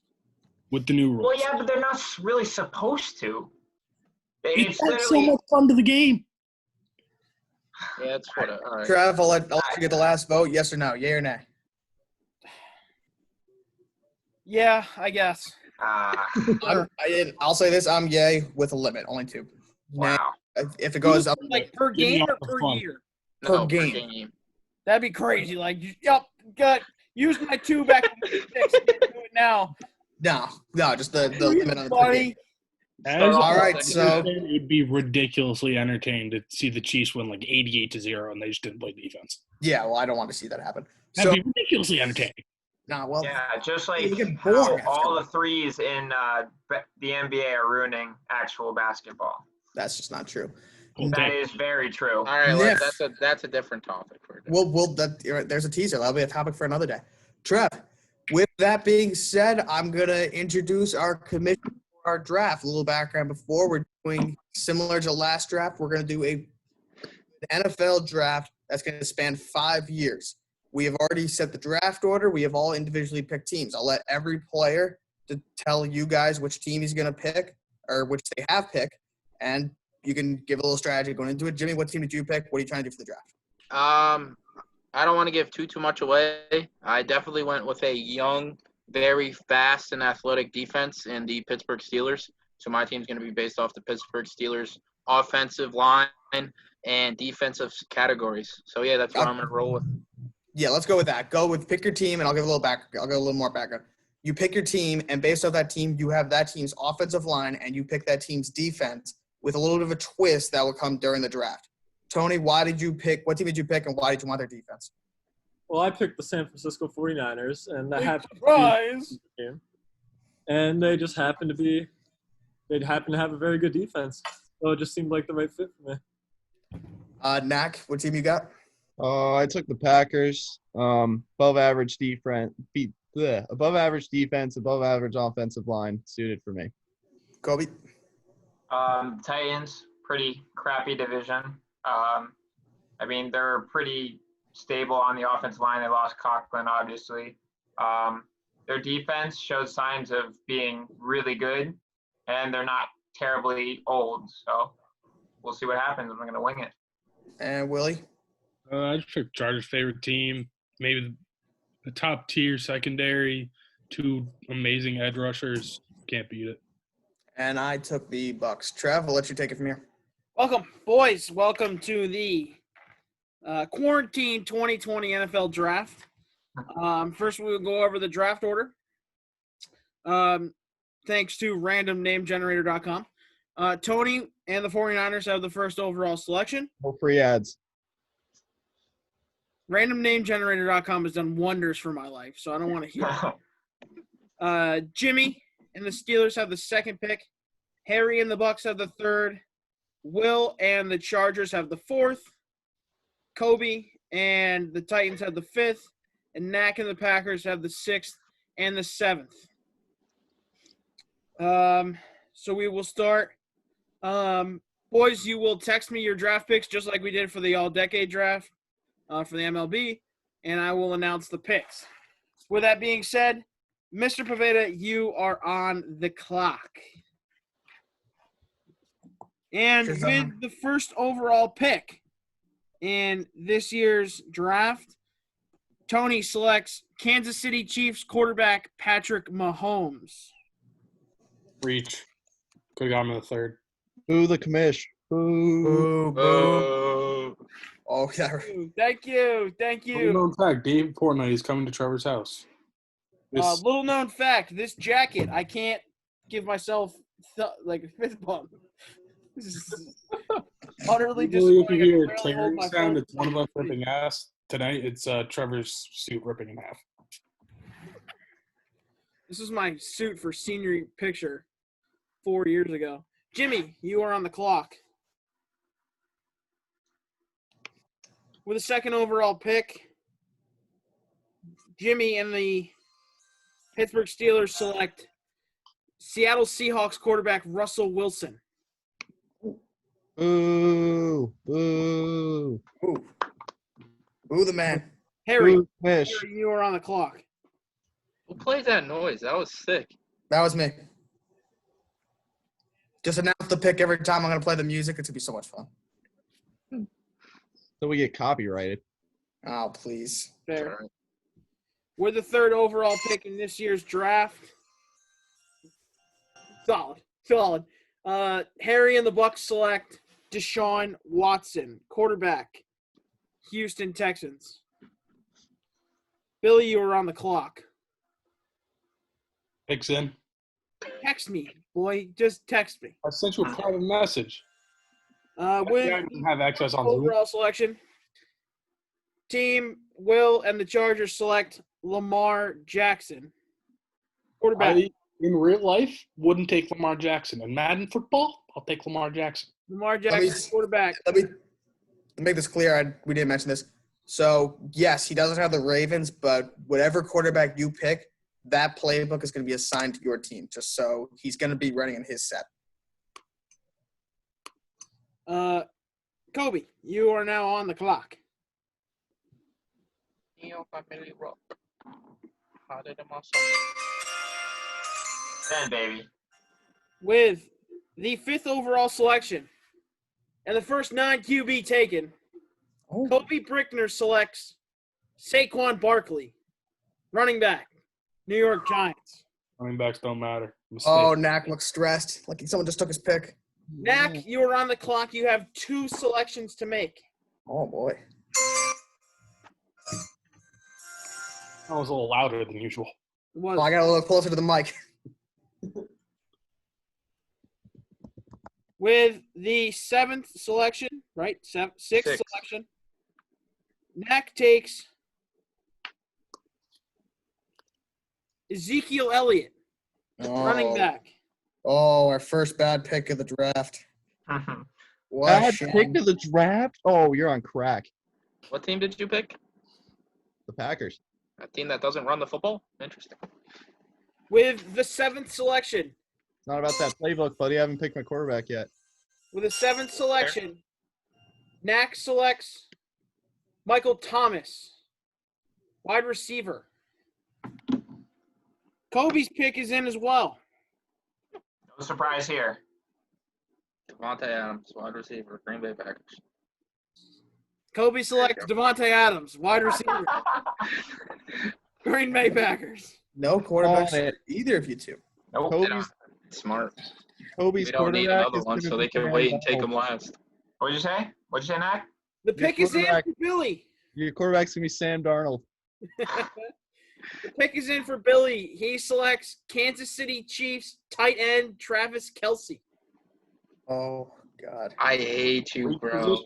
Speaker 3: with the new rules.
Speaker 4: Well, yeah, but they're not really supposed to.
Speaker 3: It
Speaker 4: It's
Speaker 3: adds so
Speaker 4: literally
Speaker 3: much fun to the game.
Speaker 2: Yeah, it's whatever. All right.
Speaker 1: Trev, I'll let you get the last vote. Yes or no? Yay or nay?
Speaker 7: Yeah, I guess.
Speaker 1: I'll say this: I'm yay with a limit, only 2. Nay,
Speaker 4: Wow.
Speaker 1: if it goes up
Speaker 7: Like per
Speaker 3: Give me
Speaker 7: game or
Speaker 3: all the
Speaker 7: per
Speaker 3: fun.
Speaker 7: year?
Speaker 1: per
Speaker 2: No,
Speaker 1: game.
Speaker 7: That'd be crazy. Like, yep, good. Use my 2 back in the 6. Do it now.
Speaker 1: No, just the limit on the per game.
Speaker 3: As
Speaker 1: All
Speaker 3: a
Speaker 1: right,
Speaker 3: Packers
Speaker 1: so-
Speaker 3: fan, it would be ridiculously entertaining to see the Chiefs win like 88-0 and they just didn't play defense.
Speaker 1: Yeah, well, I don't want to see that happen.
Speaker 3: That'd
Speaker 1: So,
Speaker 3: be ridiculously entertaining.
Speaker 1: well,
Speaker 4: Yeah, just like
Speaker 1: You get
Speaker 4: how
Speaker 1: bored after
Speaker 4: all
Speaker 1: a
Speaker 4: the threes in the NBA are ruining actual basketball.
Speaker 1: that's just not true.
Speaker 4: That is very true.
Speaker 2: All right,
Speaker 1: Nif.
Speaker 2: that's a different topic for today.
Speaker 1: There's a teaser. That'll be a topic for another day. Trev, with that being said, I'm gonna introduce our commission for our draft. A little background before we're doing similar to last draft. We're gonna do an NFL draft that's gonna span 5 years. We have already set the draft order. We have all individually picked teams. I'll let every player to tell you guys which team he's gonna pick or which they have picked, and you can give a little strategy going into it. Jimmy, what team did you pick? What are you trying to do for the draft?
Speaker 2: I don't want to give too much away. I definitely went with a young, very fast and athletic defense in the Pittsburgh Steelers. So my team's going to be based off the Pittsburgh Steelers offensive line and defensive categories. So yeah, that's what I'm going to roll with.
Speaker 1: Yeah, let's go with that. Pick your team, and I'll give a little more background. You pick your team, and based off that team, you have that team's offensive line, and you pick that team's defense with a little bit of a twist that will come during the draft. Tony, what team did you pick, and why did you want their defense?
Speaker 5: Well, I picked the San Francisco 49ers, and that happened
Speaker 7: Surprise!
Speaker 5: to be game. And they just happened to have a very good defense. So it just seemed like the right fit for me.
Speaker 1: Knack, what team you got?
Speaker 6: I took the Packers. Above average defense, above average defense, above average offensive line, suited for me.
Speaker 1: Kobe?
Speaker 4: Titans, pretty crappy division. I mean, they're pretty stable on the offensive line. They lost Coughlin, obviously. Their defense shows signs of being really good, and they're not terribly old. So we'll see what happens. I'm going to wing it.
Speaker 1: And Willie?
Speaker 3: I just picked Chargers' favorite team. Maybe the top tier secondary, 2 amazing edge rushers. Can't beat it.
Speaker 1: And I took the Bucks. Trev, I'll let you take it from here.
Speaker 7: Welcome, boys. Welcome to the Quarantine 2020 NFL Draft. First, we will go over the draft order. Thanks to randomnamegenerator.com. Tony and the 49ers have the first overall selection.
Speaker 6: No free ads.
Speaker 7: Randomnamegenerator.com has done wonders for my life, so I don't want to hear it. Jimmy and the Steelers have the second pick. Harry and the Bucks have the third. Will and the Chargers have the fourth. Kobe and the Titans have the fifth. And Knack and the Packers have the sixth and the seventh. So we will start. Boys, you will text me your draft picks just like we did for the all-decade draft for the MLB, and I will announce the picks. With that being said, Mr. Pavetta, you are on the clock. And with the first overall pick in this year's draft, Tony selects Kansas City Chiefs quarterback Patrick Mahomes.
Speaker 3: Reach. Could have got him in the third.
Speaker 6: Boo the commish. Boo.
Speaker 1: Boo. Oh, yeah.
Speaker 7: Thank you.
Speaker 3: Little known fact, Dave Portnoy is coming to Trevor's house.
Speaker 7: Little known fact, this jacket, I can't give myself like a fist bump. This is utterly
Speaker 3: If you hear
Speaker 7: disappointing.
Speaker 3: tearing sound, it's one of us ripping ass. Tonight, it's Trevor's suit ripping in half.
Speaker 7: This is my suit for senior picture 4 years ago. Jimmy, you are on the clock. With a second overall pick, Jimmy and the Pittsburgh Steelers select Seattle Seahawks quarterback Russell Wilson.
Speaker 6: Boo. Boo.
Speaker 1: Ooh. Boo the man.
Speaker 7: Harry,
Speaker 6: Boo commish.
Speaker 7: you are on the clock.
Speaker 2: Who played that noise? That was sick.
Speaker 1: That was me. Just announce the pick every time I'm going to play the music. It's going to be so much fun.
Speaker 6: So we get copyrighted.
Speaker 1: Oh, please.
Speaker 7: Fair.
Speaker 2: All right.
Speaker 7: With the 3rd overall pick in this year's draft. Solid. Harry and the Bucks select Deshaun Watson, quarterback, Houston Texans. Billy, you were on the clock.
Speaker 3: Picks in.
Speaker 7: Text me, boy. Just text me.
Speaker 3: I sent you a private message.
Speaker 7: With
Speaker 3: I don't have access on Zoom.
Speaker 7: overall selection, Team Will and the Chargers select Lamar Jackson, quarterback.
Speaker 3: In real life, wouldn't take Lamar Jackson. In Madden football, I'll take Lamar Jackson.
Speaker 7: Lamar Jackson, quarterback.
Speaker 1: Let me make this clear. We didn't mention this. So, yes, he doesn't have the Ravens, but whatever quarterback you pick, that playbook is going to be assigned to your team, just so he's going to be running in his set.
Speaker 7: Kobe, you are now on the clock.
Speaker 4: Then, baby.
Speaker 7: With the 5th overall selection and the first non-QB taken, Kobe Brickner selects Saquon Barkley, running back, New York Giants.
Speaker 3: Running backs don't matter. Mistake.
Speaker 1: Oh, Knack looks stressed, like someone just took his pick.
Speaker 7: Knack, you are on the clock. You have 2 selections to make.
Speaker 1: Oh, boy.
Speaker 3: That was a little louder than usual.
Speaker 7: It was.
Speaker 1: Oh, I got a little closer to the mic.
Speaker 7: With the 7th selection, right? 6th selection. Knack takes Ezekiel Elliott, running back.
Speaker 1: Oh, our first bad pick of the draft. What
Speaker 6: Bad pick of the draft? Oh, you're on crack.
Speaker 2: What team did you pick?
Speaker 6: The Packers.
Speaker 2: A team that doesn't run the football? Interesting.
Speaker 7: With the 7th selection.
Speaker 6: It's not about that playbook, buddy. I haven't picked my quarterback yet.
Speaker 7: With the 7th selection, Knack selects Michael Thomas, wide receiver. Kobe's pick is in as well.
Speaker 4: No surprise here.
Speaker 2: Devontae Adams, wide receiver, Green Bay Packers.
Speaker 7: Kobe selects Devontae Adams, wide receiver, Green Bay Packers.
Speaker 1: No quarterbacks for either of you two.
Speaker 4: Nope.
Speaker 6: Kobe's,
Speaker 2: Smart.
Speaker 6: Kobe's
Speaker 2: We don't need
Speaker 6: quarterback
Speaker 2: another
Speaker 6: is
Speaker 2: one,
Speaker 6: gonna
Speaker 2: so
Speaker 6: be
Speaker 2: they can
Speaker 6: Sam
Speaker 2: wait and take
Speaker 6: Darnold.
Speaker 2: them last.
Speaker 4: What'd you say? What'd you say, Knack?
Speaker 7: The pick is in for
Speaker 6: quarterback-
Speaker 7: Billy.
Speaker 6: Your quarterback's gonna be Sam Darnold.
Speaker 7: The pick is in for Billy. He selects Kansas City Chiefs tight end Travis Kelce.
Speaker 1: Oh, God.
Speaker 2: I hate you, bro.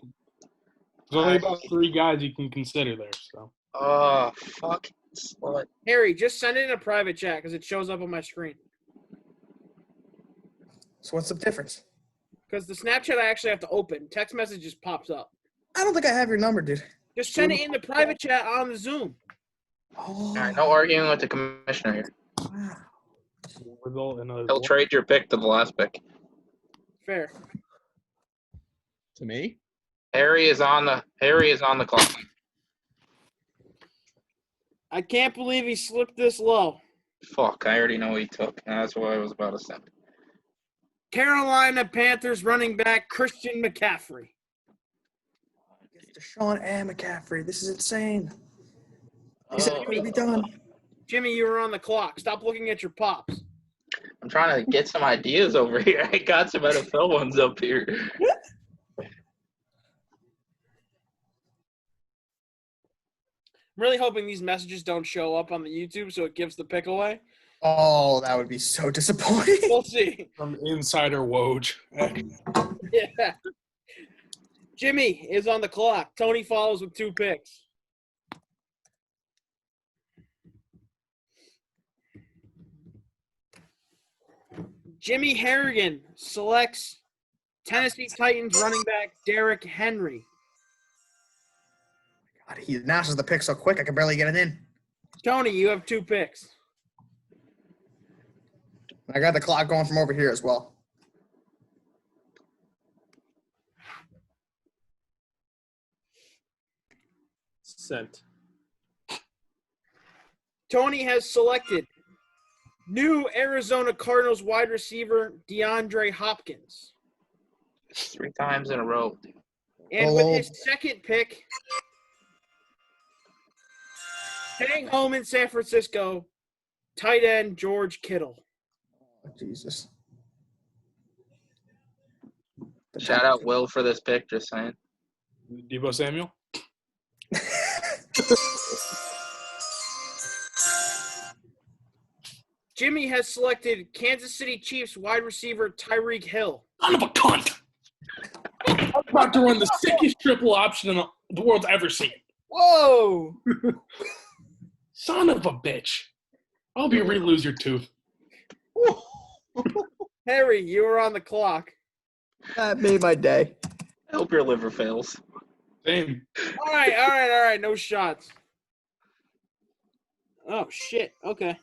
Speaker 3: There's only about 3 guys you can consider there. So
Speaker 2: Oh, fuck. Slut.
Speaker 7: Harry, just send it in a private chat because it shows up on my screen.
Speaker 1: So what's the difference?
Speaker 7: Because the Snapchat I actually have to open. Text message just pops up.
Speaker 1: I don't think I have your number, dude.
Speaker 7: Just send it in the private chat on the Zoom.
Speaker 1: Oh,
Speaker 2: All right, no arguing with the commissioner here.
Speaker 1: wow.
Speaker 3: result in a
Speaker 2: He'll trade your pick to the last pick.
Speaker 7: Fair.
Speaker 6: To me?
Speaker 2: Harry is on the clock.
Speaker 7: I can't believe he slipped this low.
Speaker 2: Fuck, I already know what he took. And that's what I was about to send.
Speaker 7: Carolina Panthers running back Christian McCaffrey.
Speaker 1: It's Deshaun and McCaffrey. This is insane. He said
Speaker 2: Oh,
Speaker 1: it could be done.
Speaker 7: Jimmy, you were on the clock. Stop looking at your pops.
Speaker 2: I'm trying to get some ideas over here. I got some NFL ones up here.
Speaker 7: I'm really hoping these messages don't show up on the YouTube so it gives the pick away.
Speaker 1: Oh, that would be so disappointing.
Speaker 7: We'll see.
Speaker 3: from insider Woj.
Speaker 7: Yeah. Jimmy is on the clock. Tony follows with 2 picks. Jimmy Harrigan selects Tennessee Titans running back Derrick Henry.
Speaker 1: God, he announces the pick so quick I can barely get it in.
Speaker 7: Tony, you have 2 picks.
Speaker 1: I got the clock going from over here as well.
Speaker 5: Sent.
Speaker 7: Tony has selected new Arizona Cardinals wide receiver DeAndre Hopkins.
Speaker 2: 3 times in a row.
Speaker 7: And with his second pick, Staying home in San Francisco, tight end George Kittle.
Speaker 1: Oh, Jesus.
Speaker 2: Shout out Will for this pick. Just saying.
Speaker 3: Debo Samuel.
Speaker 7: Jimmy has selected Kansas City Chiefs wide receiver Tyreek Hill.
Speaker 3: Son of a cunt. I'm about to run the sickest triple option the world's ever seen.
Speaker 1: Whoa!
Speaker 3: Son of a bitch. I hope you re-lose your tooth.
Speaker 7: Harry, you are on the clock.
Speaker 1: That made my day.
Speaker 2: I hope your liver fails.
Speaker 3: Same.
Speaker 7: All right. No shots. Oh, shit. Okay.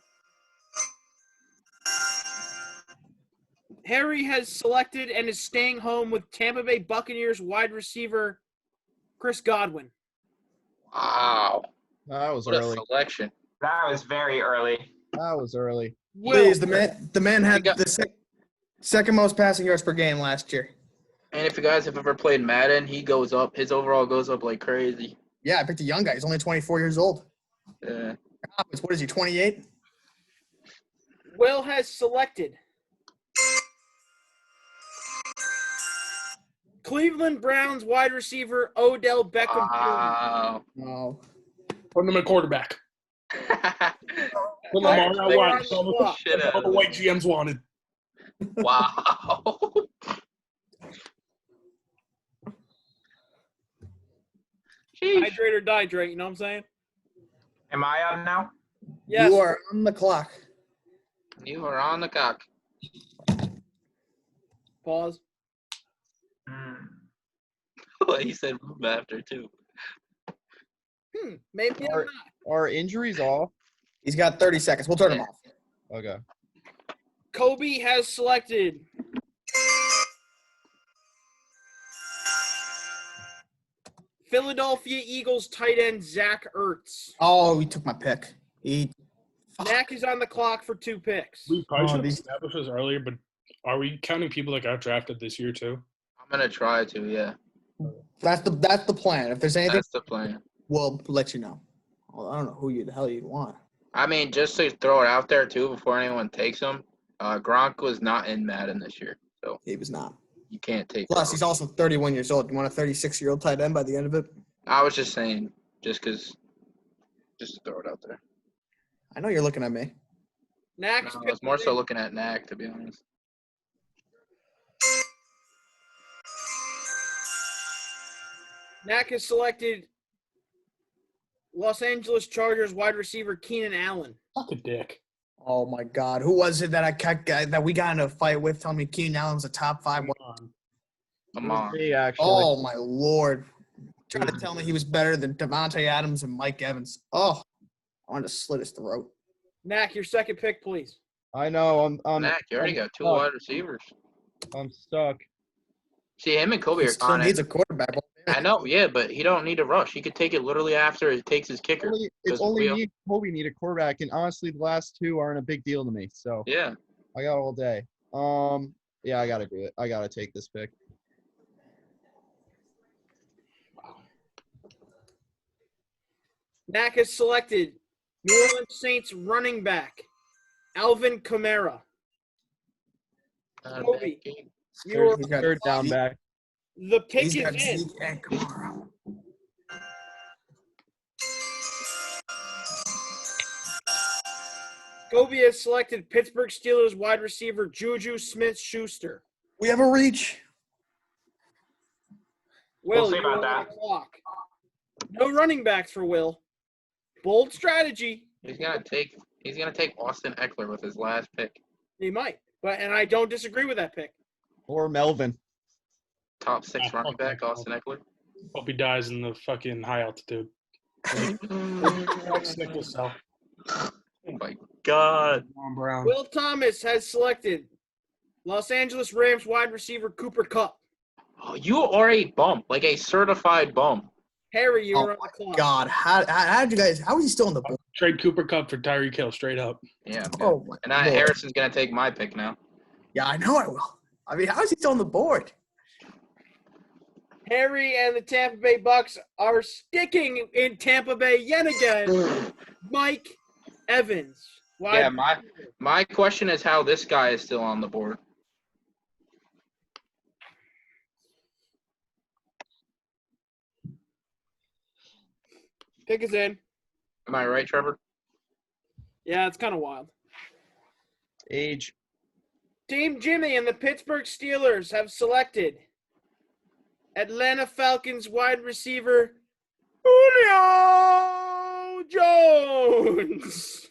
Speaker 7: Harry has selected and is staying home with Tampa Bay Buccaneers wide receiver Chris Godwin.
Speaker 2: Wow.
Speaker 6: That was
Speaker 2: What a
Speaker 6: early.
Speaker 2: selection.
Speaker 4: That was very early.
Speaker 6: That was early.
Speaker 1: Please, the man had
Speaker 2: got-
Speaker 1: the second most passing yards per game last year.
Speaker 2: And if you guys have ever played Madden, he goes up. His overall goes up like crazy.
Speaker 1: Yeah, I picked a young guy. He's only 24 years old.
Speaker 2: Yeah.
Speaker 1: What is he, 28?
Speaker 7: Will has selected Cleveland Browns wide receiver Odell Beckham Jr.
Speaker 2: Wow.
Speaker 1: No.
Speaker 3: Put him at quarterback. Put
Speaker 7: Right,
Speaker 3: Lamar out
Speaker 7: they
Speaker 3: wide.
Speaker 7: are on
Speaker 3: That's
Speaker 7: the
Speaker 3: all
Speaker 7: clock.
Speaker 2: Shit out
Speaker 3: all the
Speaker 2: of
Speaker 3: white
Speaker 2: it.
Speaker 3: GMs wanted.
Speaker 2: Wow. Sheesh.
Speaker 7: Hydrate or dihydrate, you know what I'm saying?
Speaker 4: Am I up now?
Speaker 7: Yes.
Speaker 1: You are on the clock.
Speaker 2: You are on the cock.
Speaker 7: Pause.
Speaker 2: Well, he said move after too.
Speaker 7: Maybe I'm
Speaker 6: Are,
Speaker 7: not.
Speaker 6: are injuries off?
Speaker 1: He's got 30 seconds. We'll turn him off.
Speaker 6: Okay.
Speaker 7: Kobe has selected Philadelphia Eagles tight end Zach Ertz.
Speaker 1: Oh, he took my pick.
Speaker 7: Zach is on the clock for 2 picks.
Speaker 3: We probably
Speaker 1: Oh,
Speaker 3: should have
Speaker 1: these-
Speaker 3: established this earlier, but are we counting people that got drafted this year too?
Speaker 2: I'm gonna try to. Yeah,
Speaker 1: That's the plan. If there's anything,
Speaker 2: that's the plan.
Speaker 1: we'll let you know. Well, I don't know who the hell you'd want.
Speaker 2: I mean, just to throw it out there too, before anyone takes him, Gronk was not in Madden this year, so
Speaker 1: He was not.
Speaker 2: you can't take.
Speaker 1: Plus,
Speaker 2: Gronk.
Speaker 1: he's also 31 years old. You want a 36-year-old tight end by the end of it?
Speaker 2: I was just saying, just to throw it out there.
Speaker 1: I know you're looking at me.
Speaker 7: Next,
Speaker 2: No, I was more so looking at Knack, to be honest.
Speaker 7: Knack has selected Los Angeles Chargers wide receiver Keenan Allen.
Speaker 3: Fuck a dick.
Speaker 1: Oh my God, who was it that we got in a fight with? Telling me Keenan Allen's a top 5.
Speaker 2: Come on.
Speaker 6: Me, actually.
Speaker 1: Oh my Lord! Trying to tell me he was better than Devontae Adams and Mike Evans. Oh, I wanted to slit his throat.
Speaker 7: Knack, your second pick, please.
Speaker 6: I know.
Speaker 2: Knack, you already got 2
Speaker 6: stuck.
Speaker 2: wide receivers.
Speaker 6: I'm stuck.
Speaker 2: See, him and Kobe
Speaker 1: He
Speaker 2: are
Speaker 1: still
Speaker 2: on
Speaker 1: needs
Speaker 2: it.
Speaker 1: a quarterback.
Speaker 2: I know, yeah, but he don't need to rush. He could take it literally after he takes his kicker.
Speaker 6: It's
Speaker 2: Because
Speaker 6: only
Speaker 2: we-
Speaker 6: me and Kobe need a quarterback, and honestly, the last 2 aren't a big deal to me. So
Speaker 2: Yeah.
Speaker 6: I got all day. Yeah, I gotta do it. I gotta take this pick.
Speaker 7: Knack has selected New Orleans Saints running back Alvin Kamara.
Speaker 2: Not a
Speaker 7: Kobe.
Speaker 2: bad game.
Speaker 7: You are,
Speaker 1: He's got
Speaker 6: Third down
Speaker 1: Zeke-
Speaker 6: back.
Speaker 7: the pick
Speaker 1: He's
Speaker 7: is
Speaker 1: got
Speaker 7: in.
Speaker 1: Zeke and Kamara.
Speaker 7: Kobe has selected Pittsburgh Steelers wide receiver Juju Smith-Schuster.
Speaker 1: We have a reach.
Speaker 7: Will,
Speaker 4: see
Speaker 7: you are
Speaker 4: about
Speaker 7: on
Speaker 4: that.
Speaker 7: the clock. No running backs for Will. Bold strategy.
Speaker 2: He's gonna take Austin Eckler with his last pick.
Speaker 7: He might, and I don't disagree with that pick.
Speaker 6: Or Melvin.
Speaker 2: Top 6
Speaker 3: Ah,
Speaker 2: running
Speaker 3: fuck
Speaker 2: back,
Speaker 3: that.
Speaker 2: Austin Eckler.
Speaker 3: Hope he dies in the fucking high altitude. Sickle cell.
Speaker 2: Oh my God.
Speaker 3: Ron Brown.
Speaker 7: Will Thomas has selected Los Angeles Rams wide receiver Cooper Kupp.
Speaker 2: Oh, you are a bum, like a certified bum.
Speaker 7: Harry, you
Speaker 1: Oh
Speaker 7: are on the clock.
Speaker 1: God, how did you guys? How is he still on the board?
Speaker 3: Trade Cooper Cup for Tyreek Hill straight up.
Speaker 2: Yeah. Okay.
Speaker 1: Oh my
Speaker 2: And
Speaker 1: Lord.
Speaker 2: Harrison's gonna take my pick now.
Speaker 1: Yeah, I know I will. I mean, how is he still on the board?
Speaker 7: Harry and the Tampa Bay Bucks are sticking in Tampa Bay yet again. Mike Evans.
Speaker 2: Yeah, my question is how this guy is still on the board.
Speaker 7: Pick is in.
Speaker 2: Am I right, Trevor?
Speaker 7: Yeah, it's kind of wild.
Speaker 6: Age.
Speaker 7: Team Jimmy and the Pittsburgh Steelers have selected Atlanta Falcons wide receiver Julio Jones.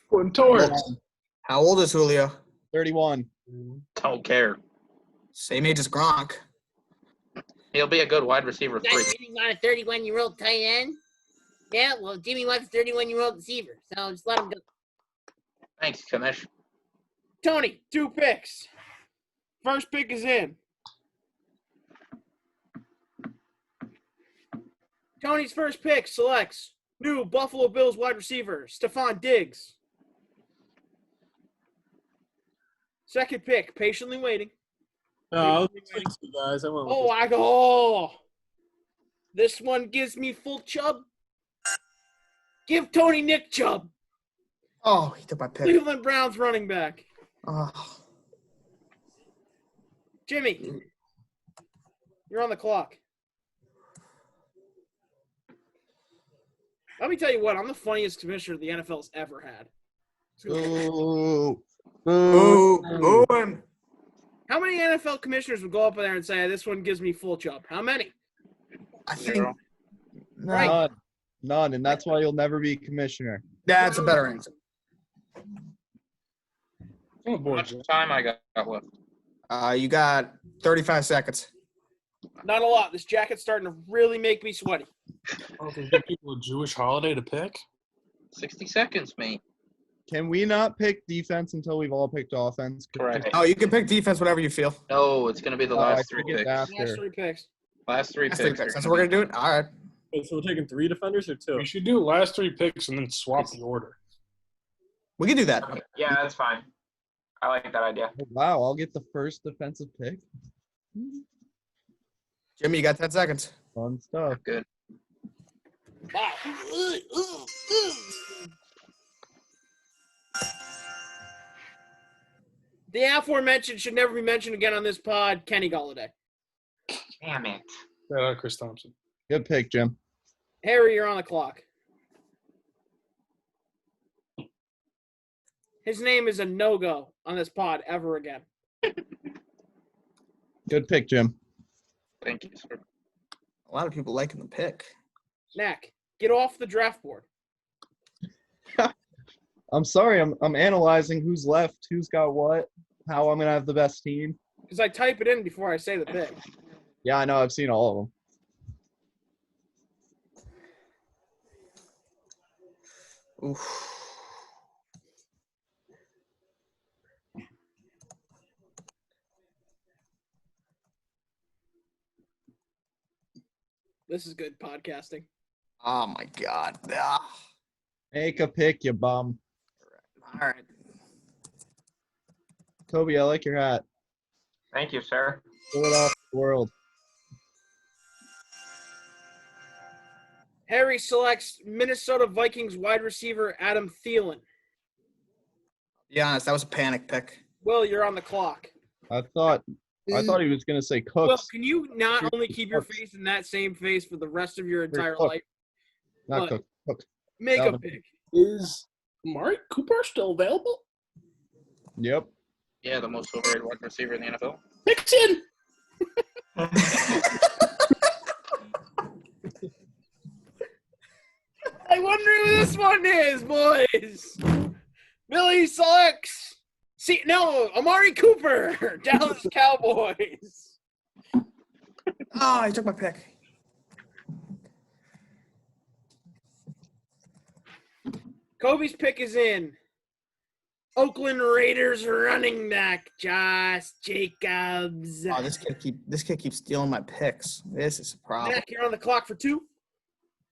Speaker 1: How old is Julio?
Speaker 6: 31.
Speaker 2: Don't care.
Speaker 1: Same age as Gronk.
Speaker 2: He'll be a good wide receiver
Speaker 8: You guys
Speaker 2: 3.
Speaker 8: really want a 31-year-old tight end? Yeah, well, Jimmy wants a 31-year-old receiver, so just let him go.
Speaker 2: Thanks, Kamish.
Speaker 7: Tony, 2 picks. First pick is in. Tony's first pick selects new Buffalo Bills wide receiver, Stephon Diggs. Second pick, patiently waiting.
Speaker 5: I was with you guys. I went with
Speaker 7: This one gives me full Chubb. Give Tony Nick Chubb.
Speaker 1: Oh, he took my pick.
Speaker 7: Cleveland Browns running back.
Speaker 1: Oh.
Speaker 7: Jimmy, you're on the clock. Let me tell you what, I'm the funniest commissioner the NFL's ever had.
Speaker 6: Ooh.
Speaker 1: Ooh, booing.
Speaker 7: How many NFL commissioners would go up there and say, this one gives me full Chubb? How many?
Speaker 1: I think
Speaker 2: Zero.
Speaker 1: no.
Speaker 7: Right.
Speaker 6: None, and that's why you'll never be commissioner.
Speaker 1: That's a better answer.
Speaker 3: On the
Speaker 2: How
Speaker 3: board,
Speaker 2: much
Speaker 3: Jim.
Speaker 2: time I got left?
Speaker 1: You got 35 seconds.
Speaker 7: Not a lot. This jacket's starting to really make me sweaty.
Speaker 3: Oh, they give people a Jewish holiday to pick?
Speaker 2: 60 seconds, mate.
Speaker 6: Can we not pick defense until we've all picked offense?
Speaker 2: Correct.
Speaker 1: Oh, you can pick defense whenever you feel.
Speaker 2: No, it's going to be the last 3
Speaker 6: pick it
Speaker 2: picks.
Speaker 6: after.
Speaker 7: Last 3 picks.
Speaker 2: Last 3
Speaker 1: That's,
Speaker 2: picks.
Speaker 1: that's what we're gonna do it. All right.
Speaker 5: Wait, so we're taking 3 defenders or 2?
Speaker 3: We should do last 3 picks and then swap the order.
Speaker 1: We can do that.
Speaker 4: Okay. Yeah, that's fine. I like that idea.
Speaker 6: Oh, wow, I'll get the first defensive pick.
Speaker 1: Jimmy, you got 10 seconds.
Speaker 6: Fun stuff.
Speaker 2: Good.
Speaker 7: Wow. The aforementioned should never be mentioned again on this pod, Kenny Golladay.
Speaker 4: Damn it.
Speaker 3: Shout out Chris Thompson.
Speaker 6: Good pick, Jim.
Speaker 7: Harry, you're on the clock. His name is a no-go on this pod ever again.
Speaker 6: Good pick, Jim.
Speaker 2: Thank you, sir.
Speaker 1: A lot of people liking the pick.
Speaker 7: Knack, get off the draft board.
Speaker 6: I'm sorry, I'm analyzing who's left, who's got what, how I'm gonna have the best team.
Speaker 7: Because I type it in before I say the pick.
Speaker 6: Yeah, I know, I've seen all of them.
Speaker 1: Oof.
Speaker 7: This is good podcasting.
Speaker 1: Oh my God. Ah.
Speaker 6: Make a pick, you bum.
Speaker 1: All right.
Speaker 6: Kobe, I like your hat.
Speaker 4: Thank you, sir.
Speaker 6: Pull it off the world.
Speaker 7: Harry selects Minnesota Vikings wide receiver Adam Thielen.
Speaker 1: Be honest, that was a panic pick.
Speaker 7: Will, you're on the clock.
Speaker 6: I thought he was gonna say
Speaker 7: Will,
Speaker 6: Cooks,
Speaker 7: can you not only keep your face in that same face for the rest of your entire
Speaker 6: Cook.
Speaker 7: life?
Speaker 6: not
Speaker 7: Look.
Speaker 6: Cooks. Cooks.
Speaker 7: Make a
Speaker 6: Dalvin.
Speaker 7: pick.
Speaker 3: Is Amari Cooper still available?
Speaker 6: Yep.
Speaker 2: Yeah, the most overrated wide receiver in the NFL.
Speaker 3: Mixon!
Speaker 7: I wonder who this one is, boys. Billy selects. Amari Cooper, Dallas Cowboys.
Speaker 1: Oh, he took my pick.
Speaker 7: Kobe's pick is in. Oakland Raiders running back Josh Jacobs.
Speaker 1: Oh, this kid keeps stealing my picks. This is a problem.
Speaker 7: Mac, you're on the clock for 2.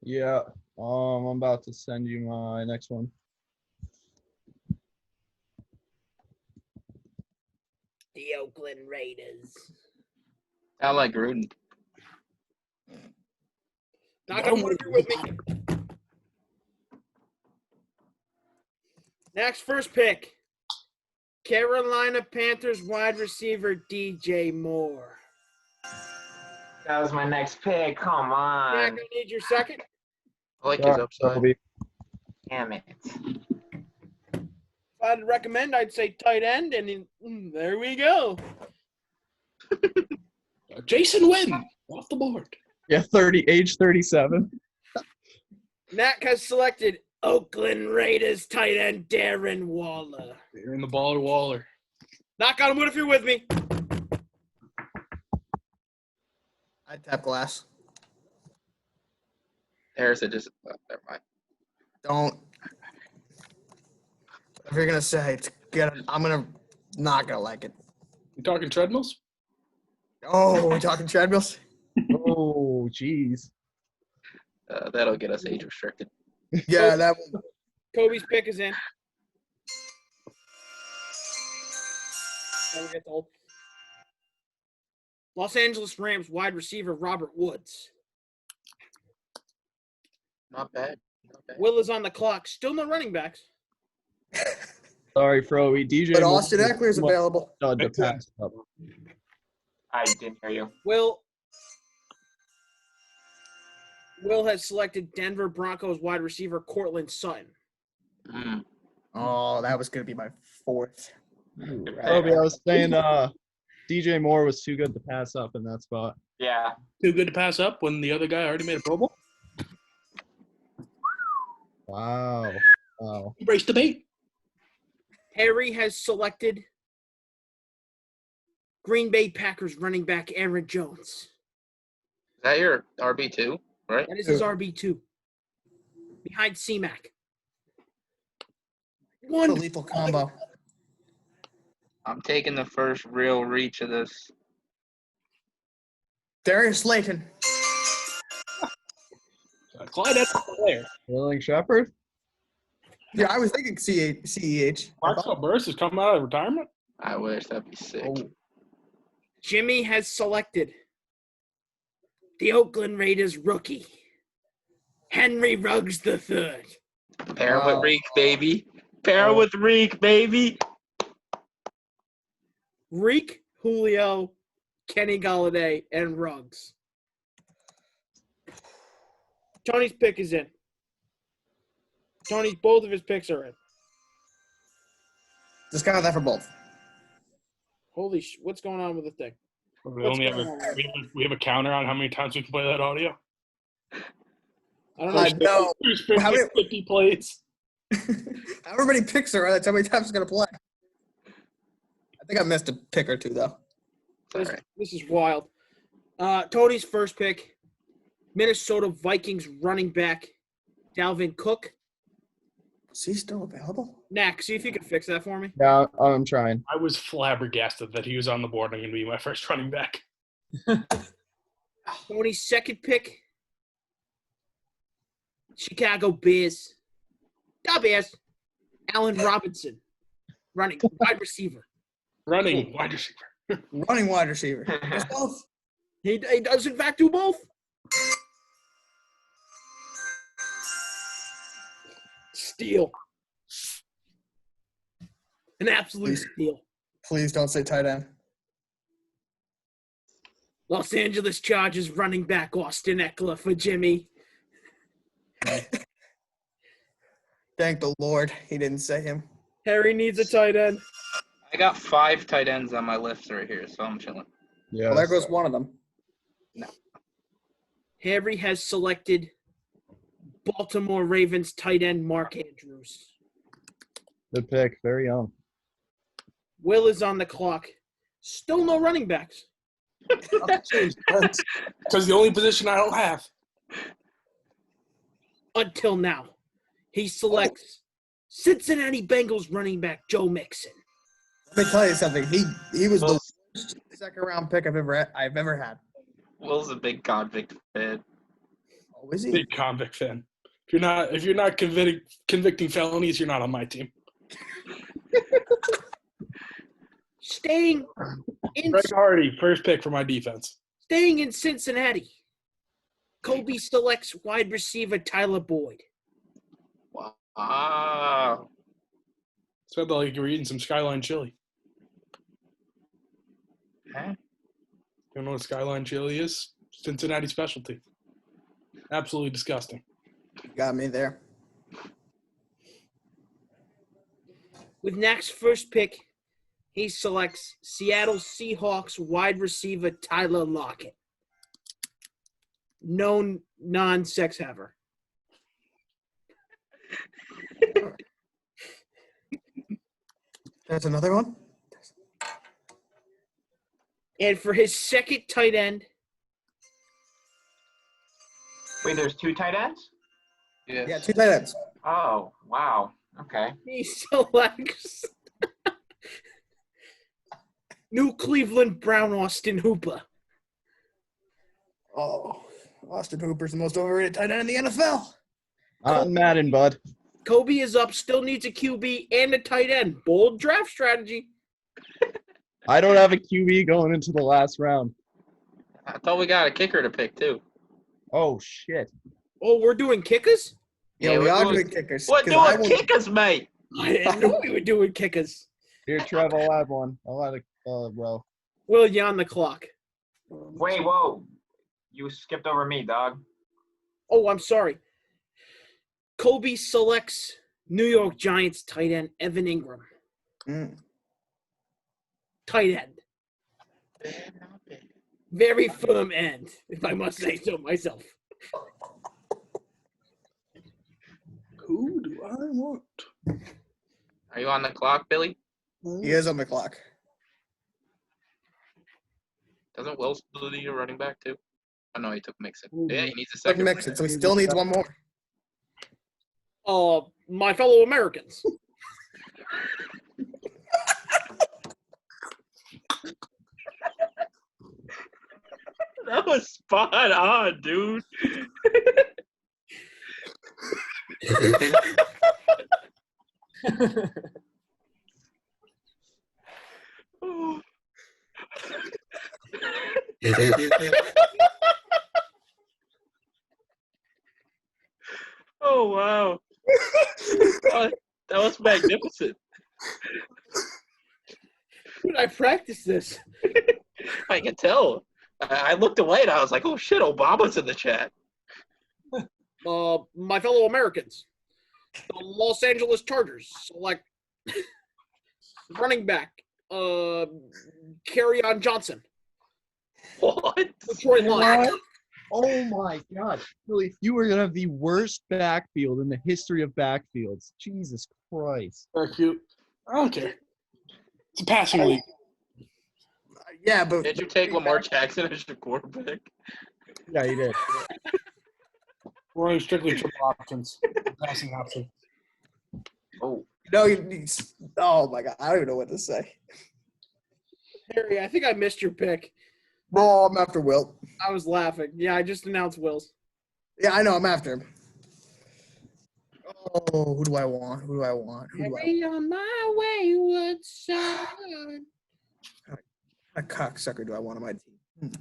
Speaker 6: Yeah. I'm about to send you my next one.
Speaker 8: The Oakland Raiders.
Speaker 2: I like Gruden.
Speaker 7: Knock on wood if you're with me. Next, first pick. Carolina Panthers wide receiver DJ Moore.
Speaker 4: That was my next pick. Come
Speaker 7: Jack,
Speaker 4: on.
Speaker 7: I need your second.
Speaker 2: I like his upside.
Speaker 6: Kobe.
Speaker 4: Damn it.
Speaker 7: If I had to recommend, I'd say tight end, and there we go.
Speaker 3: Jason Witten off the board.
Speaker 6: Yeah, age 37.
Speaker 7: Knack has selected Oakland Raiders tight end Darren Waller.
Speaker 3: You're in the baller Waller.
Speaker 7: Knock on wood if you're with me.
Speaker 1: I tap glass.
Speaker 2: There's a just. Never mind.
Speaker 1: Don't. If you're gonna say it's good, I'm not gonna like it.
Speaker 3: You talking treadmills?
Speaker 1: Oh, we're talking treadmills.
Speaker 6: Oh, jeez.
Speaker 2: That'll get us age restricted.
Speaker 1: Yeah, that one.
Speaker 7: Kobe's pick is in. Never gets old. Los Angeles Rams wide receiver Robert Woods.
Speaker 2: Not bad. Not bad.
Speaker 7: Will is on the clock. Still no running backs.
Speaker 6: Sorry, Froey. DJ.
Speaker 1: But
Speaker 6: Moore
Speaker 1: Austin
Speaker 6: was
Speaker 1: Eckler is
Speaker 6: too much
Speaker 1: available.
Speaker 6: stud to pass up.
Speaker 4: I didn't hear you.
Speaker 7: Will has selected Denver Broncos wide receiver Cortland Sutton.
Speaker 2: Mm.
Speaker 1: Oh, that was gonna be my fourth.
Speaker 6: Kobe, I was saying DJ Moore was too good to pass up in that spot.
Speaker 4: Yeah.
Speaker 3: Too good to pass up when the other guy already made a Pro Bowl?
Speaker 6: Wow.
Speaker 3: Embrace debate.
Speaker 7: Harry has selected Green Bay Packers running back Aaron Jones.
Speaker 2: Is that your RB2, right?
Speaker 7: That is his RB2. Behind C-Mac.
Speaker 1: It's a
Speaker 7: One.
Speaker 1: lethal combo.
Speaker 2: I'm taking the first real reach of this.
Speaker 1: Darius Slayton.
Speaker 3: Clyde Edwards-Helaire.
Speaker 6: Sterling Shepard?
Speaker 1: Yeah, I was thinking CEH.
Speaker 3: Marcel Burris is coming out of retirement?
Speaker 2: I wish that'd be sick.
Speaker 1: Oh.
Speaker 7: Jimmy has selected the Oakland Raiders rookie, Henry Ruggs III.
Speaker 2: Pair him
Speaker 1: Wow.
Speaker 2: with Reek, baby. Pair him with Reek, baby.
Speaker 7: Reek, Julio, Kenny Galladay, and Ruggs. Tony's pick is in. Tony's both of his picks are in.
Speaker 1: Just count that for both.
Speaker 7: Holy what's going on with the thing?
Speaker 3: We
Speaker 7: What's
Speaker 3: only have
Speaker 7: going on?
Speaker 3: we have a counter on how many times we can play that audio.
Speaker 7: I don't
Speaker 1: I
Speaker 7: know.
Speaker 1: know.
Speaker 3: There's
Speaker 1: How many-
Speaker 3: 50 plays.
Speaker 1: However many picks there are, that's how many times it's gonna play. I think I missed a pick or two though.
Speaker 2: All right.
Speaker 7: This is wild. Tony's first pick, Minnesota Vikings running back Dalvin Cook.
Speaker 1: Is he still available?
Speaker 7: Knack, see if you can fix that for me.
Speaker 6: Yeah, I'm trying.
Speaker 3: I was flabbergasted that he was on the board and going to be my first running back.
Speaker 7: Tony's second pick, Chicago Bears. Da Bears. Allen Robinson, running wide receiver.
Speaker 3: Running wide receiver.
Speaker 1: Running wide receiver. Just both.
Speaker 7: He does in fact do both. Steal. An absolute steal.
Speaker 1: Please don't say tight end.
Speaker 7: Los Angeles Chargers running back Austin Eckler for Jimmy.
Speaker 1: Thank the Lord he didn't say him.
Speaker 7: Harry needs a tight end.
Speaker 2: I got 5 tight ends on my list right here, so I'm chilling.
Speaker 6: Yeah.
Speaker 1: Well, there goes one of them.
Speaker 7: Harry has selected Baltimore Ravens tight end Mark Andrews.
Speaker 6: Good pick. Very young.
Speaker 7: Will is on the clock. Still no running backs.
Speaker 3: Because the only position I don't have.
Speaker 7: Until now. He selects Cincinnati Bengals running back Joe Mixon.
Speaker 1: Let me tell you something. He was the worst second round pick I've ever had.
Speaker 2: Will's a big convict fan.
Speaker 1: Oh, is he?
Speaker 3: Big convict fan. If you're not convicting felonies, you're not on my team.
Speaker 7: Staying in
Speaker 3: Greg Hardy, first pick for my defense.
Speaker 7: Cincinnati. Kobe selects wide receiver Tyler Boyd.
Speaker 2: Wow.
Speaker 3: Sounds like you're eating some Skyline chili.
Speaker 2: Huh?
Speaker 3: You don't know what Skyline chili is? Cincinnati specialty. Absolutely disgusting.
Speaker 1: Got me there.
Speaker 7: With Knack's first pick, he selects Seattle Seahawks wide receiver Tyler Lockett. Known non-sex haver.
Speaker 1: That's another one.
Speaker 7: And for his second tight end,
Speaker 4: Wait, there's 2 tight ends?
Speaker 2: Yes.
Speaker 1: Yeah, 2 tight ends.
Speaker 4: Oh, wow. Okay.
Speaker 7: he selects New Cleveland Brown Austin Hooper.
Speaker 1: Oh, Austin Hooper's the most overrated tight end in the NFL.
Speaker 6: Not in Madden, bud.
Speaker 7: Kobe is up, still needs a QB and a tight end. Bold draft strategy.
Speaker 6: I don't have a QB going into the last round.
Speaker 2: I thought we got a kicker to pick too.
Speaker 6: Oh, shit.
Speaker 7: Oh, we're doing kickers?
Speaker 1: Yeah,
Speaker 2: Yeah,
Speaker 1: we
Speaker 2: we're
Speaker 1: are
Speaker 2: doing-
Speaker 1: doing kickers.
Speaker 2: What
Speaker 1: 'cause I
Speaker 2: doing
Speaker 1: will-
Speaker 2: kickers, mate?
Speaker 7: I didn't know we were doing kickers.
Speaker 6: Here, Trev, I'll have one. I'll have a row.
Speaker 7: Will, you on the clock?
Speaker 4: Wait, whoa. You skipped over me, dog.
Speaker 7: Oh, I'm sorry. Kobe selects New York Giants tight end Evan Ingram.
Speaker 1: Mm.
Speaker 7: Tight end. Very firm end, if I must say so myself.
Speaker 3: Who do I want?
Speaker 2: Are you on the clock, Billy?
Speaker 1: He is on the clock.
Speaker 2: Doesn't Wells need a running back too? Oh no, he took Mixon.
Speaker 3: Ooh.
Speaker 2: Yeah, he needs a
Speaker 1: Like
Speaker 2: second.
Speaker 1: Mixon, so he still needs one more.
Speaker 7: My fellow Americans.
Speaker 2: That was spot on, dude. Oh wow. That was magnificent.
Speaker 7: Dude, I practiced this.
Speaker 2: I can tell. I looked away and I was like, oh shit, Obama's in the chat.
Speaker 7: My fellow Americans. The Los Angeles Chargers select running back Kerryon Johnson.
Speaker 2: What?
Speaker 7: Detroit Lions.
Speaker 6: Oh, my God. Really, you are going to have the worst backfield in the history of backfields. Jesus Christ.
Speaker 3: They're cute. I don't care. It's a passing league.
Speaker 1: Yeah, but
Speaker 2: Did you take Lamar Jackson as your quarterback?
Speaker 6: Yeah, you did.
Speaker 3: We're only strictly triple options. Passing option.
Speaker 2: Oh.
Speaker 1: no, oh my God, I don't even know what to say.
Speaker 7: Harry, I think I missed your pick.
Speaker 1: Oh, I'm after Wilt.
Speaker 7: I was laughing. Yeah, I just announced Will's.
Speaker 1: Yeah, I know, I'm after him. Oh, who do I want? Who do I want? Who do I want?
Speaker 7: Harry on my wayward son.
Speaker 1: What cocksucker do I want on my team?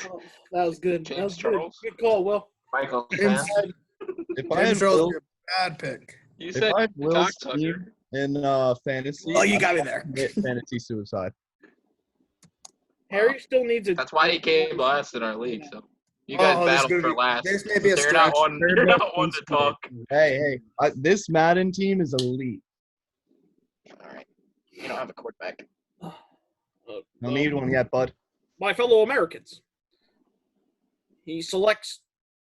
Speaker 7: Oh, that was good.
Speaker 2: James
Speaker 7: That was good.
Speaker 2: Charles.
Speaker 7: Good call, Will.
Speaker 4: Michael
Speaker 1: James,
Speaker 4: Sam.
Speaker 6: If I had
Speaker 1: James Charles
Speaker 6: Will,
Speaker 1: would be a bad pick.
Speaker 2: You
Speaker 6: if
Speaker 2: said
Speaker 6: I had Will's
Speaker 2: cocksucker.
Speaker 6: team in fantasy,
Speaker 1: Oh, you got me there.
Speaker 6: I'd commit fantasy suicide.
Speaker 7: Harry still needs a.
Speaker 2: That's why he came last in our league. So you guys
Speaker 1: Oh, this is
Speaker 2: battled
Speaker 1: gonna
Speaker 2: for
Speaker 1: be-
Speaker 2: last.
Speaker 1: this may be a
Speaker 2: So you're not
Speaker 1: stretch.
Speaker 2: one. You're not one to talk.
Speaker 6: Hey, this Madden team is elite.
Speaker 2: All right. You don't have a quarterback.
Speaker 6: Don't need one yet, bud.
Speaker 7: My fellow Americans. He selects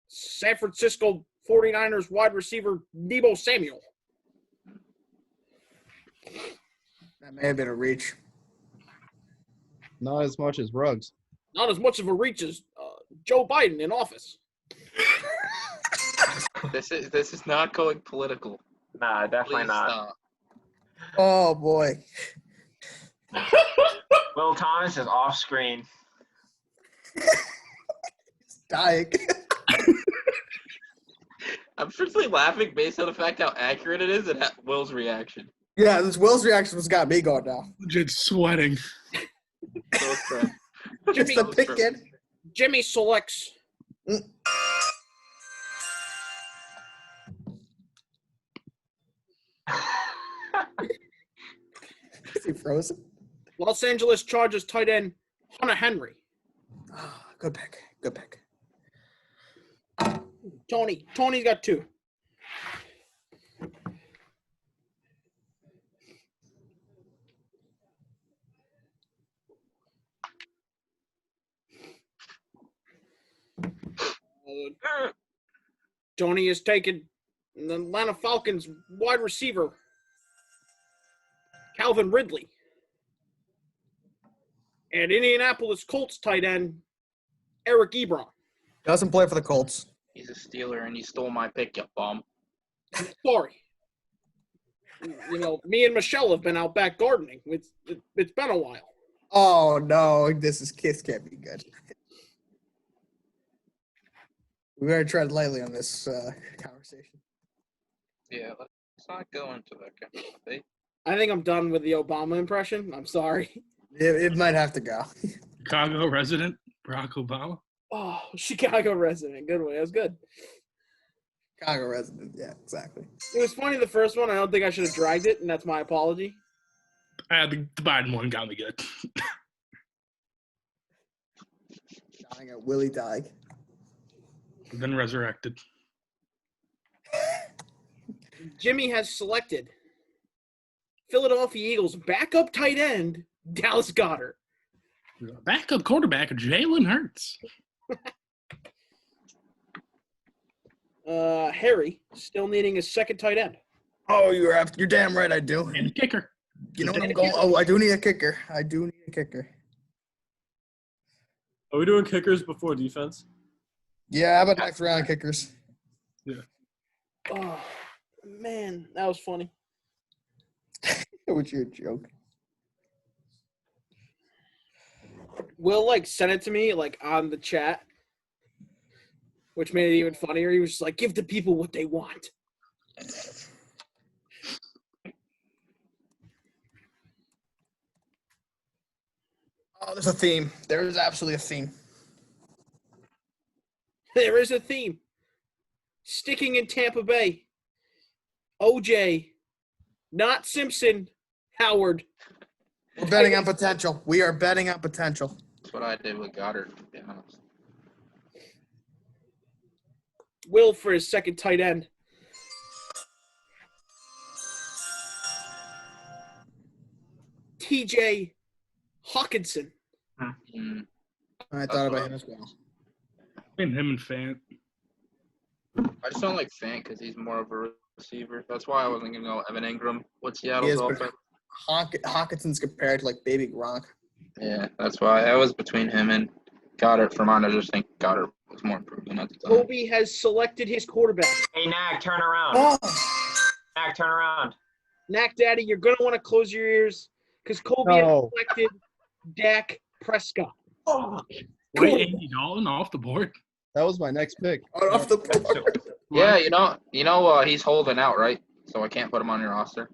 Speaker 7: San Francisco 49ers wide receiver Deebo Samuel.
Speaker 1: That may have been a reach.
Speaker 6: Not as much as Ruggs.
Speaker 7: Not as much of a reach as Joe Biden in office.
Speaker 2: This is not going political.
Speaker 4: Nah, definitely
Speaker 2: Please
Speaker 4: not.
Speaker 2: stop.
Speaker 1: Oh, boy.
Speaker 4: Will Thomas is off screen.
Speaker 1: Dying.
Speaker 2: I'm strictly laughing based on the fact how accurate it is and Will's reaction.
Speaker 1: Yeah, this Will's reaction has got me going now.
Speaker 3: Legit sweating.
Speaker 2: So it's,
Speaker 1: Just the pick in.
Speaker 7: Jimmy selects
Speaker 1: Is he frozen?
Speaker 7: Los Angeles Chargers tight end Hunter Henry.
Speaker 1: Oh, good pick. Good pick.
Speaker 7: Tony's got 2. Tony is taking the Atlanta Falcons wide receiver Calvin Ridley. And Indianapolis Colts tight end Eric Ebron.
Speaker 1: Doesn't play for the Colts.
Speaker 2: He's a Steeler, and he stole my pick, you bum.
Speaker 7: Sorry. You know, me and Michelle have been out back gardening. It's been a while.
Speaker 1: Oh no, this can't be good. We better tread lightly on this conversation.
Speaker 2: Yeah, let's not go into that kind of debate.
Speaker 7: I think I'm done with the Obama impression. I'm sorry.
Speaker 1: It might have to go.
Speaker 3: Chicago resident Barack Obama.
Speaker 7: Oh, Chicago resident. Good one. That was good.
Speaker 1: Chicago resident. Yeah, exactly.
Speaker 7: It was funny the first one. I don't think I should have dragged it, and that's my apology.
Speaker 3: The Biden one got me good.
Speaker 1: Dying at Willie Dyke.
Speaker 3: Been resurrected.
Speaker 7: Jimmy has selected Philadelphia Eagles backup tight end Dallas Goedert.
Speaker 3: Backup quarterback Jalen Hurts.
Speaker 7: Harry still needing his second tight end.
Speaker 1: Oh, you're damn right. I do.
Speaker 3: And kicker.
Speaker 1: You know what I'm going? Oh, I do need a kicker.
Speaker 5: Are we doing kickers before defense?
Speaker 1: Yeah, how about next round kickers?
Speaker 3: Yeah.
Speaker 7: Oh, man, that was funny.
Speaker 1: What's your joke?
Speaker 7: Will sent it to me on the chat, which made it even funnier. He was just like, "Give the people what they want."
Speaker 1: Oh, there's a theme. There is absolutely a theme.
Speaker 7: There is a theme. Sticking in Tampa Bay. OJ, not Simpson, Howard.
Speaker 1: We're betting on potential. We are betting on potential.
Speaker 2: That's what I did with Goddard, to be honest.
Speaker 7: Will for his second tight end. TJ Hawkinson.
Speaker 2: Mm.
Speaker 1: I thought about him as well.
Speaker 3: And him and Fant.
Speaker 2: I just don't like Fant because he's more of a receiver. That's why I wasn't going to go Evan Ingram. What's
Speaker 1: He
Speaker 2: Seattle's
Speaker 1: is, but
Speaker 2: offense?
Speaker 1: Hawkinson's compared to baby Gronk.
Speaker 2: Yeah, that's why. I was between him and Goddard for mine. I just think Goddard was more proven at the time.
Speaker 7: Kobe has selected his quarterback.
Speaker 4: Hey, Knack, turn around.
Speaker 1: Oh,
Speaker 4: Knack, turn around.
Speaker 7: Knack Daddy, you're going to want to close your ears because Kobe has selected Dak Prescott.
Speaker 1: oh.
Speaker 3: Wait, Andy Dalton off the board.
Speaker 6: That was my next pick.
Speaker 1: Off the board.
Speaker 2: Yeah, he's holding out, right? So I can't put him on your roster.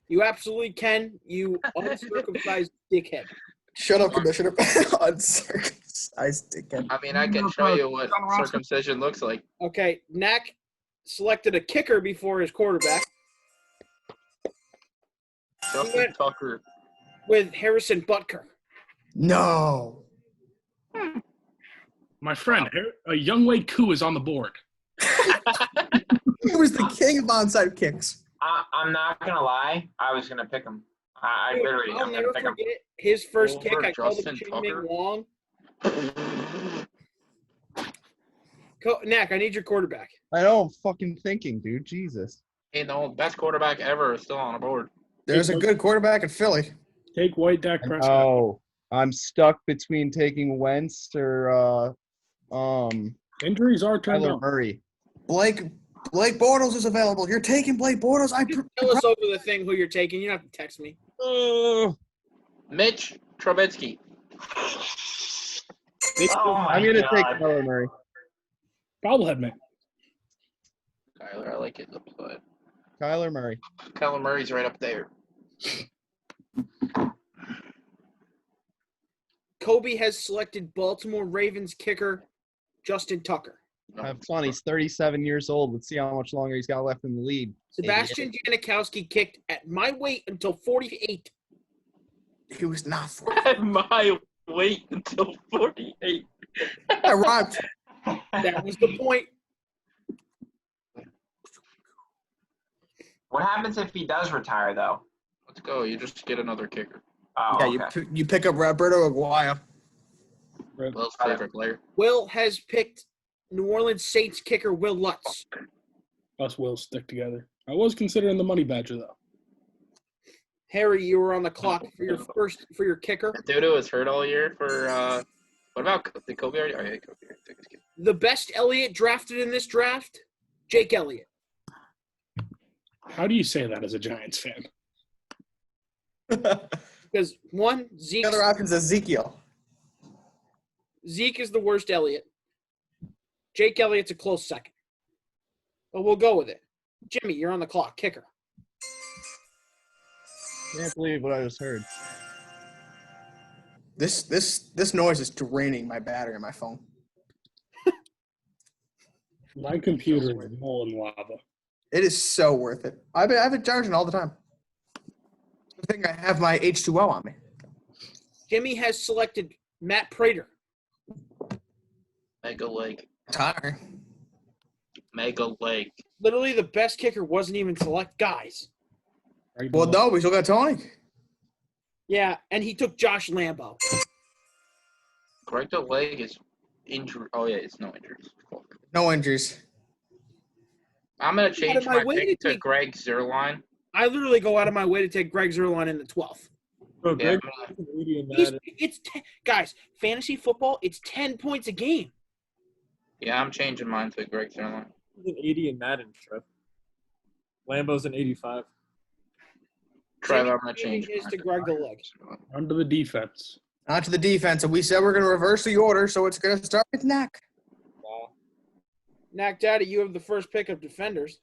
Speaker 7: You absolutely can, you uncircumcised dickhead.
Speaker 1: Shut up, Commissioner. Uncircumcised dickhead.
Speaker 2: I mean, I can show you what circumcision looks like.
Speaker 7: Okay, Knack selected a kicker before his quarterback
Speaker 2: Justin Tucker.
Speaker 7: with Harrison Butker.
Speaker 1: No.
Speaker 3: My friend, a young Wade Koo is on the board.
Speaker 1: He was the king of onside kicks.
Speaker 4: I'm not going to lie. I was going to pick him. I literally,
Speaker 7: I'll
Speaker 4: I'm going
Speaker 7: never
Speaker 4: to pick him.
Speaker 7: forget his first
Speaker 2: Over
Speaker 7: kick. I called him
Speaker 2: Justin
Speaker 7: Ching Ming
Speaker 2: Tucker?
Speaker 7: Wong. Knack, I need your quarterback.
Speaker 6: I know. I'm fucking thinking, dude. Jesus.
Speaker 2: Hey, the best quarterback ever is still on the board.
Speaker 1: There's a good quarterback in Philly.
Speaker 3: Take White Dak Prescott.
Speaker 6: Oh, I'm stuck between taking Wentz or
Speaker 3: Injuries are turned
Speaker 6: Kyler
Speaker 3: up.
Speaker 6: Murray.
Speaker 1: Blake Bortles is available. You're taking Blake Bortles.
Speaker 7: Tell us over the thing who you're taking. You don't have to text me.
Speaker 6: Oh,
Speaker 2: Mitch Trubisky.
Speaker 4: Oh, my
Speaker 6: I'm gonna take
Speaker 4: God.
Speaker 6: Kyler Murray.
Speaker 3: Bobblehead man.
Speaker 2: Kyler, I like it upside.
Speaker 6: Kyler Murray.
Speaker 2: Kyler Murray's right up there.
Speaker 7: Kobe has selected Baltimore Ravens kicker Justin Tucker.
Speaker 6: Have fun. He's 37 years old. Let's see how much longer he's got left in the league.
Speaker 7: Sebastian Janikowski kicked at my weight until 48.
Speaker 1: He was not 40.
Speaker 2: At my weight until 48.
Speaker 1: I rhymed.
Speaker 7: That was the point.
Speaker 4: What happens if he does retire, though?
Speaker 2: Let's go. You just get another kicker.
Speaker 4: Oh,
Speaker 1: Yeah,
Speaker 4: okay.
Speaker 1: you pick up Roberto Aguayo.
Speaker 2: Will's favorite player.
Speaker 7: Will has picked New Orleans Saints kicker Will Lutz.
Speaker 3: Us will stick together. I was considering the Money Badger though.
Speaker 7: Harry, you were on the clock for your kicker.
Speaker 2: Dudu was hurt all year for what about did Kobe already? Oh, yeah, Kobe already took his kid.
Speaker 7: The best Elliott drafted in this draft, Jake Elliott.
Speaker 3: How do you say that as a Giants fan?
Speaker 7: Because one,
Speaker 1: The other option's Ezekiel.
Speaker 7: Zeke is the worst Elliott. Jake Elliott's a close second. But we'll go with it. Jimmy, you're on the clock. Kicker.
Speaker 6: Can't believe what I just heard.
Speaker 1: This noise is draining my battery on my phone.
Speaker 3: My computer is molten lava.
Speaker 1: It is so worth it. I have it charging all the time. I think I have my H2O on me.
Speaker 7: Jimmy has selected Matt Prater.
Speaker 2: Mega leg.
Speaker 1: Tired.
Speaker 2: Mega leg.
Speaker 7: Literally, the best kicker wasn't even select guys.
Speaker 3: Right
Speaker 1: Well,
Speaker 3: below.
Speaker 1: no, we still got Tony.
Speaker 7: Yeah, and he took Josh Lambo.
Speaker 2: Greg the leg is injury. Oh yeah, it's no injuries.
Speaker 1: No injuries.
Speaker 2: I'm gonna change
Speaker 7: my
Speaker 2: my
Speaker 7: way
Speaker 2: pick
Speaker 7: to
Speaker 2: to
Speaker 7: take-
Speaker 2: Greg Zerline.
Speaker 7: I literally go out of my way to take Greg Zerline in the 12th.
Speaker 5: Bro,
Speaker 2: Yeah,
Speaker 5: Greg
Speaker 2: I'm gonna-
Speaker 5: Moody and Madden.
Speaker 7: Guys, fantasy football, it's 10 points a game.
Speaker 2: yeah, I'm changing mine to Greg Zerline.
Speaker 5: He's an 80 in Madden, Trev. Lambo's an 85.
Speaker 2: Trev, I'm gonna
Speaker 7: Jimmy
Speaker 2: change
Speaker 7: is
Speaker 2: mine
Speaker 7: to Greg the leg.
Speaker 3: Under the defense.
Speaker 1: On to the defense, and we said we're going to reverse the order, so it's going to start with Knack.
Speaker 5: Wow.
Speaker 7: Knack Daddy, you have the first pick of defenders.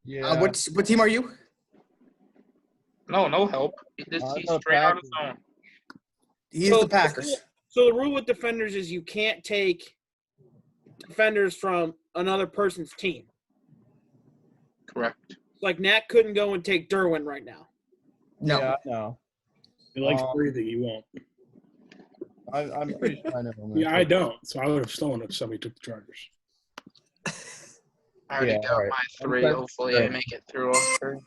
Speaker 6: Yeah.
Speaker 1: What team are you?
Speaker 2: No help. He's
Speaker 6: the
Speaker 2: straight on his
Speaker 6: Packers.
Speaker 2: own.
Speaker 1: He's
Speaker 7: So-
Speaker 1: the Packers.
Speaker 7: So the rule with defenders is you can't take defenders from another person's team.
Speaker 2: Correct.
Speaker 7: Like Knack couldn't go and take Derwin right now.
Speaker 1: No.
Speaker 6: Yeah, no.
Speaker 3: He likes
Speaker 6: Um,
Speaker 3: breathing. He won't.
Speaker 6: I'm pretty sure I know. who I'm
Speaker 3: Yeah,
Speaker 6: gonna
Speaker 3: I
Speaker 6: pick.
Speaker 3: don't. So I would have stolen it if somebody took the Chargers.
Speaker 2: I already
Speaker 6: Yeah,
Speaker 2: got
Speaker 6: alright.
Speaker 2: my 3.
Speaker 6: Okay.
Speaker 2: Hopefully I
Speaker 6: Alright.
Speaker 2: make it through all 3.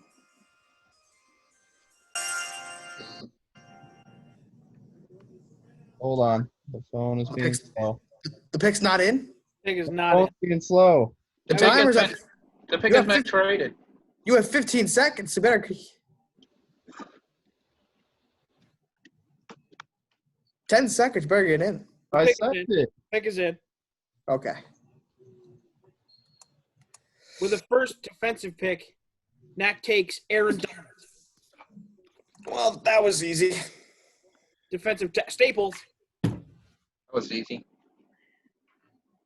Speaker 6: Hold on. The phone is being
Speaker 1: Picks-
Speaker 6: slow.
Speaker 1: The pick's not in?
Speaker 7: Pick is not
Speaker 6: Phone's being slow.
Speaker 1: The
Speaker 2: The pick
Speaker 1: timer's
Speaker 2: is
Speaker 1: up.
Speaker 2: The pick
Speaker 1: You
Speaker 2: has
Speaker 1: have
Speaker 2: been
Speaker 1: 50
Speaker 2: traded.
Speaker 1: You have 15 seconds. You better. 10 seconds. You better get in.
Speaker 6: I
Speaker 7: Pick
Speaker 6: said
Speaker 7: it.
Speaker 6: it.
Speaker 7: Pick is in.
Speaker 1: Okay.
Speaker 7: With the first defensive pick, Knack takes Aaron Donald.
Speaker 1: Well, that was easy.
Speaker 7: Defensive Staples.
Speaker 2: That was easy.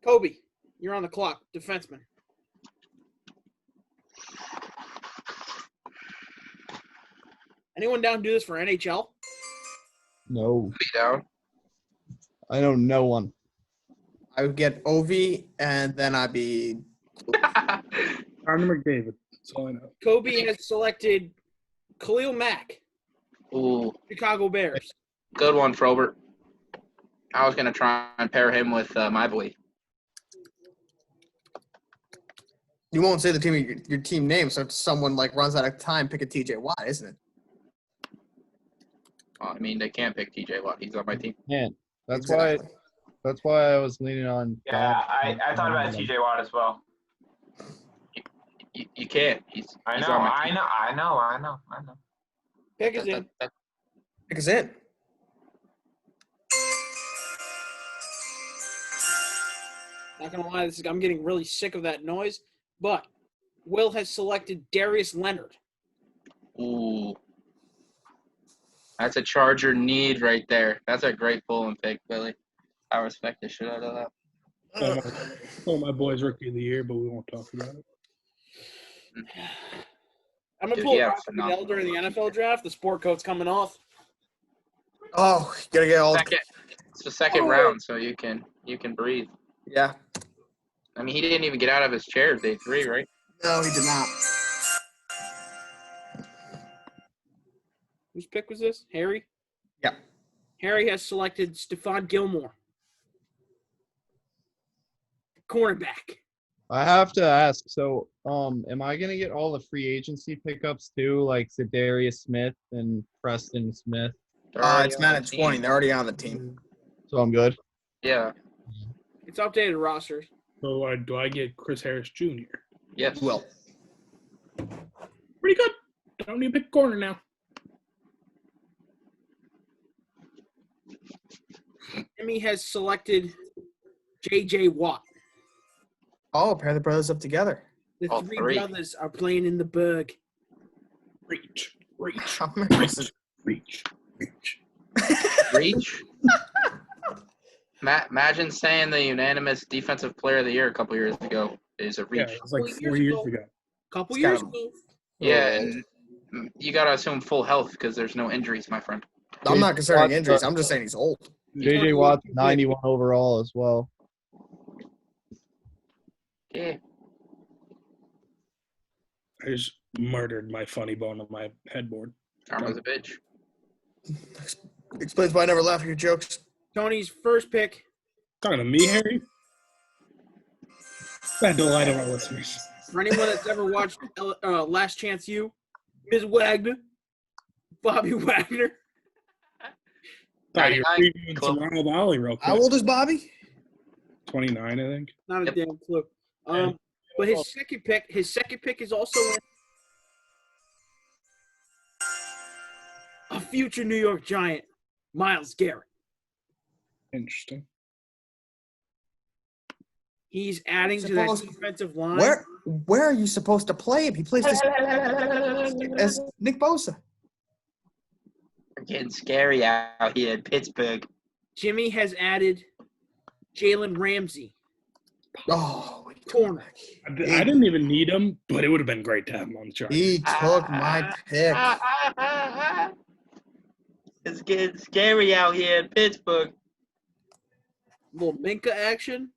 Speaker 7: Kobe, you're on the clock. Defenseman. Anyone down to do this for NHL?
Speaker 6: No.
Speaker 2: Be down.
Speaker 6: I know no one.
Speaker 1: I would get Ovi, and then I'd be.
Speaker 3: Connor McDavid. That's all I know.
Speaker 7: Kobe has selected Khalil Mack,
Speaker 2: Ooh,
Speaker 7: Chicago Bears.
Speaker 2: good one, Frobert. I was gonna try and pair him with my boy.
Speaker 1: You won't say the team your team name, so if someone like runs out of time, pick a TJ Watt, isn't it?
Speaker 2: Well, I mean, they can't pick TJ Watt. He's on my team.
Speaker 6: Man, that's
Speaker 1: Exactly.
Speaker 6: why I was leaning on.
Speaker 4: Yeah, I thought about TJ Watt as well.
Speaker 2: You can't. He's on my team.
Speaker 4: I know.
Speaker 7: Pick is in.
Speaker 1: Pick us in.
Speaker 7: Not gonna lie, I'm getting really sick of that noise. But Will has selected Darius Leonard.
Speaker 2: Ooh. That's a Charger need right there. That's a great pull and pick, Billy. I respect the shit out of that.
Speaker 3: Oh, my boy's rookie of the year, but we won't talk about it.
Speaker 7: I'm gonna
Speaker 2: Dude,
Speaker 7: pull
Speaker 2: yeah,
Speaker 7: Roger
Speaker 2: phenomenal.
Speaker 7: Goodell during the NFL draft. The sport coat's coming off.
Speaker 1: Oh, you gotta get all.
Speaker 2: It's the second round, so you can breathe.
Speaker 1: Yeah.
Speaker 2: I mean, he didn't even get out of his chair day 3, right?
Speaker 1: No, he did not.
Speaker 7: Whose pick was this? Harry?
Speaker 1: Yep.
Speaker 7: Harry has selected Stephon Gilmore. Cornerback.
Speaker 6: I have to ask. So, am I gonna get all the free agency pickups too, like Zadarius Smith and Preston Smith?
Speaker 1: It's not at 20. They're already on the team.
Speaker 6: So I'm good.
Speaker 2: Yeah.
Speaker 7: It's updated rosters.
Speaker 3: So do I get Chris Harris Jr.?
Speaker 2: Yes.
Speaker 1: Will.
Speaker 3: Pretty good. Don't need to pick a corner now.
Speaker 7: Jimmy has selected J.J. Watt.
Speaker 1: Oh, pair the brothers up together.
Speaker 7: The
Speaker 2: All
Speaker 7: three
Speaker 2: three.
Speaker 7: brothers are playing in the Berg.
Speaker 3: Reach.
Speaker 2: Reach. Imagine saying the unanimous defensive player of the year a couple years ago is a reach.
Speaker 3: Yeah, it was like
Speaker 7: Well,
Speaker 3: 4 years ago.
Speaker 7: Couple
Speaker 1: It's
Speaker 7: years
Speaker 1: got
Speaker 7: ago.
Speaker 2: Yeah, you got to assume full health because there's no injuries, my friend.
Speaker 1: I'm not considering injuries. I'm just saying he's old.
Speaker 6: JJ Watt's 91 overall as well.
Speaker 2: Yeah.
Speaker 3: I just murdered my funny bone on my headboard.
Speaker 2: Karma's a bitch.
Speaker 1: Explains why I never laugh at your jokes.
Speaker 7: Tony's first pick.
Speaker 3: Talking to me, Harry? Don't lie to our listeners.
Speaker 7: For anyone that's ever watched Last Chance U, Ms. Wagner, Bobby Wagner.
Speaker 3: Thought you were
Speaker 2: 99
Speaker 3: previewing
Speaker 2: club.
Speaker 3: some Ronald Ollie real quick.
Speaker 1: How old is Bobby?
Speaker 3: 29, I think.
Speaker 7: Not a
Speaker 2: Yep.
Speaker 7: damn clue. But his second pick is also in a future New York Giant, Myles Garrett.
Speaker 3: Interesting.
Speaker 7: He's adding to that
Speaker 1: Suppose-
Speaker 7: defensive line.
Speaker 1: Where are you supposed to play him? He plays this as Nick Bosa.
Speaker 2: We're getting scary out here in Pittsburgh.
Speaker 7: Jimmy has added Jalen Ramsey,
Speaker 1: Oh,
Speaker 7: corner.
Speaker 3: I didn't even need him, but it would have been great to have him on the chart.
Speaker 1: he took my pick.
Speaker 2: It's getting scary out here in Pittsburgh.
Speaker 7: Little Minka action.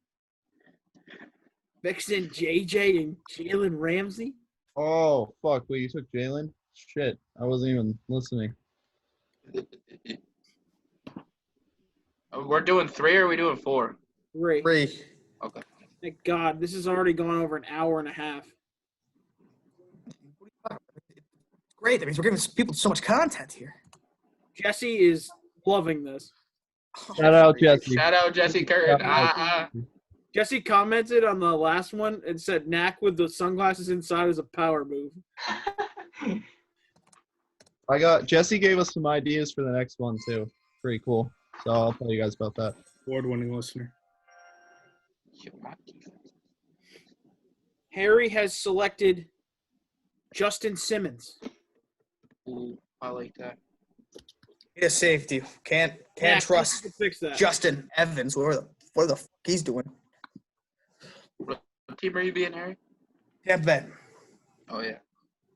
Speaker 7: Mixing JJ and Jalen Ramsey.
Speaker 6: Oh, fuck. Wait, you took Jalen? Shit. I wasn't even listening.
Speaker 2: We're doing 3 or are we doing 4?
Speaker 7: Great.
Speaker 1: 3.
Speaker 2: Okay.
Speaker 7: Thank God. This has already gone over an hour and a half.
Speaker 1: Great. That means we're giving people so much content here.
Speaker 7: Jesse is loving this.
Speaker 6: Shout out, Jesse.
Speaker 2: Shout out Jesse Curtin.
Speaker 7: Jesse commented on the last one and said Knack with the sunglasses inside is a power move.
Speaker 6: Jesse gave us some ideas for the next one too. Pretty cool. So I'll tell you guys about that.
Speaker 3: Award-winning listener.
Speaker 7: Harry has selected Justin Simmons.
Speaker 2: Ooh, I like that.
Speaker 1: Need a safety. Can't
Speaker 7: Knack,
Speaker 1: trust
Speaker 7: you can fix that.
Speaker 1: Justin Evans. What the fuck he's doing?
Speaker 2: What team are you being, Harry?
Speaker 1: Tampa Bay.
Speaker 2: Oh, yeah.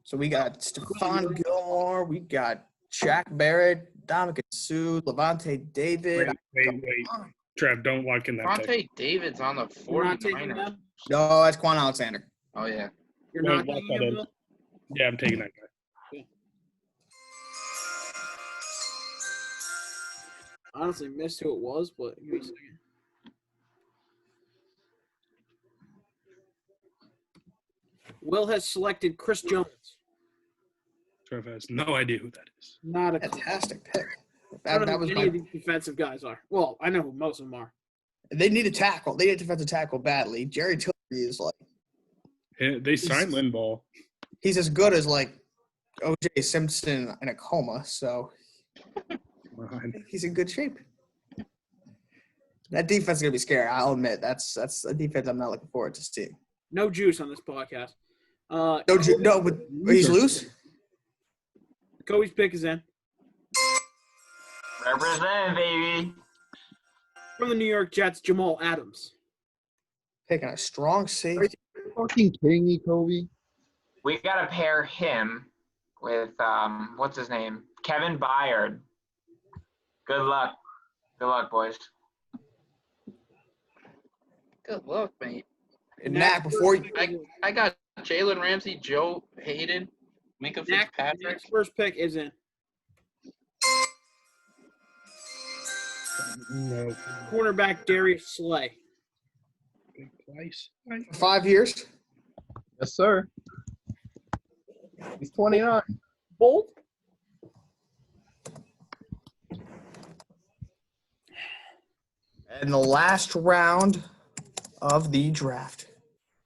Speaker 1: So we got Stephon Gilmore. We got Shaq Barrett, Dominican Sue, Levante David.
Speaker 3: Wait. Trev, don't lock in that pick.
Speaker 2: Devontae David's on the
Speaker 7: You're not taking
Speaker 2: 49ers.
Speaker 7: him?
Speaker 1: No, that's Quan Alexander.
Speaker 2: Oh, yeah.
Speaker 7: You're
Speaker 3: Wait,
Speaker 7: not
Speaker 3: lock
Speaker 7: taking
Speaker 3: that
Speaker 7: him,
Speaker 3: in.
Speaker 7: Bill?
Speaker 3: Yeah, I'm taking that guy.
Speaker 7: Honestly, missed who it was, but give me a second. Will has selected Chris Jones.
Speaker 3: Trev has no idea who that is.
Speaker 7: Not a clue.
Speaker 1: Fantastic pick.
Speaker 7: I don't know
Speaker 1: That was
Speaker 7: who any of
Speaker 1: my,
Speaker 7: these defensive guys are. Well, I know who most of them are.
Speaker 1: they need a tackle. They need a defensive tackle badly. Jerry Tillery is like
Speaker 3: They signed Linval.
Speaker 1: he's as good as like O.J. Simpson in a coma. So I think he's in good shape. That defense is gonna be scary. I'll admit that's a defense I'm not looking forward to seeing.
Speaker 7: No juice on this podcast.
Speaker 1: But he's loose.
Speaker 7: Kobe's pick is in.
Speaker 4: Represent, baby.
Speaker 7: From the New York Jets, Jamal Adams.
Speaker 1: Picking a strong safety.
Speaker 6: Fucking kidding me, Kobe?
Speaker 4: We gotta pair him with what's his name? Kevin Byard. Good luck. Good luck, boys.
Speaker 2: Good luck, mate.
Speaker 1: And Knack, before you,
Speaker 2: I got Jalen Ramsey, Joe Hayden, Minka Fitzpatrick.
Speaker 7: Knack's first pick is in.
Speaker 3: No.
Speaker 7: Cornerback Darius Slay.
Speaker 3: Big price.
Speaker 1: 5 years.
Speaker 6: Yes, sir. He's 29.
Speaker 7: Bold.
Speaker 1: And the last round of the draft.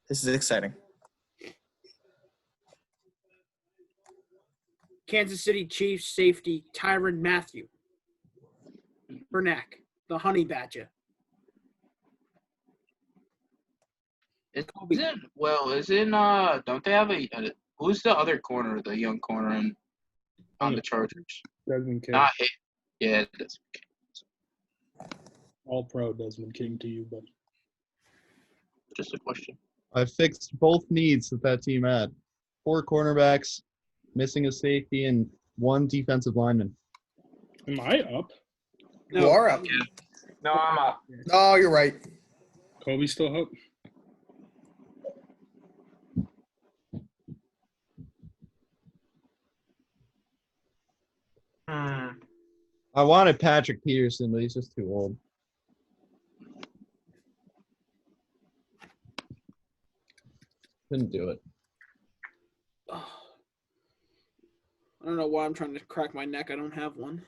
Speaker 1: This is exciting.
Speaker 7: Kansas City Chiefs safety Tyrann Mathieu. Bernack, the Honey Badger.
Speaker 2: Don't they have who's the other corner, the young corner on the Chargers?
Speaker 3: Desmond King.
Speaker 2: Yeah, Desmond King.
Speaker 3: All pro Desmond King to you, buddy.
Speaker 2: Just a question.
Speaker 6: I fixed both needs that team had. 4 cornerbacks, missing a safety, and 1 defensive lineman.
Speaker 3: Am I up?
Speaker 1: You are up.
Speaker 4: No, I'm up.
Speaker 1: Oh, you're right.
Speaker 3: Kobe still up?
Speaker 6: I wanted Patrick Peterson, but he's just too old. Couldn't do it.
Speaker 7: I don't know why I'm trying to crack my neck. I don't have one.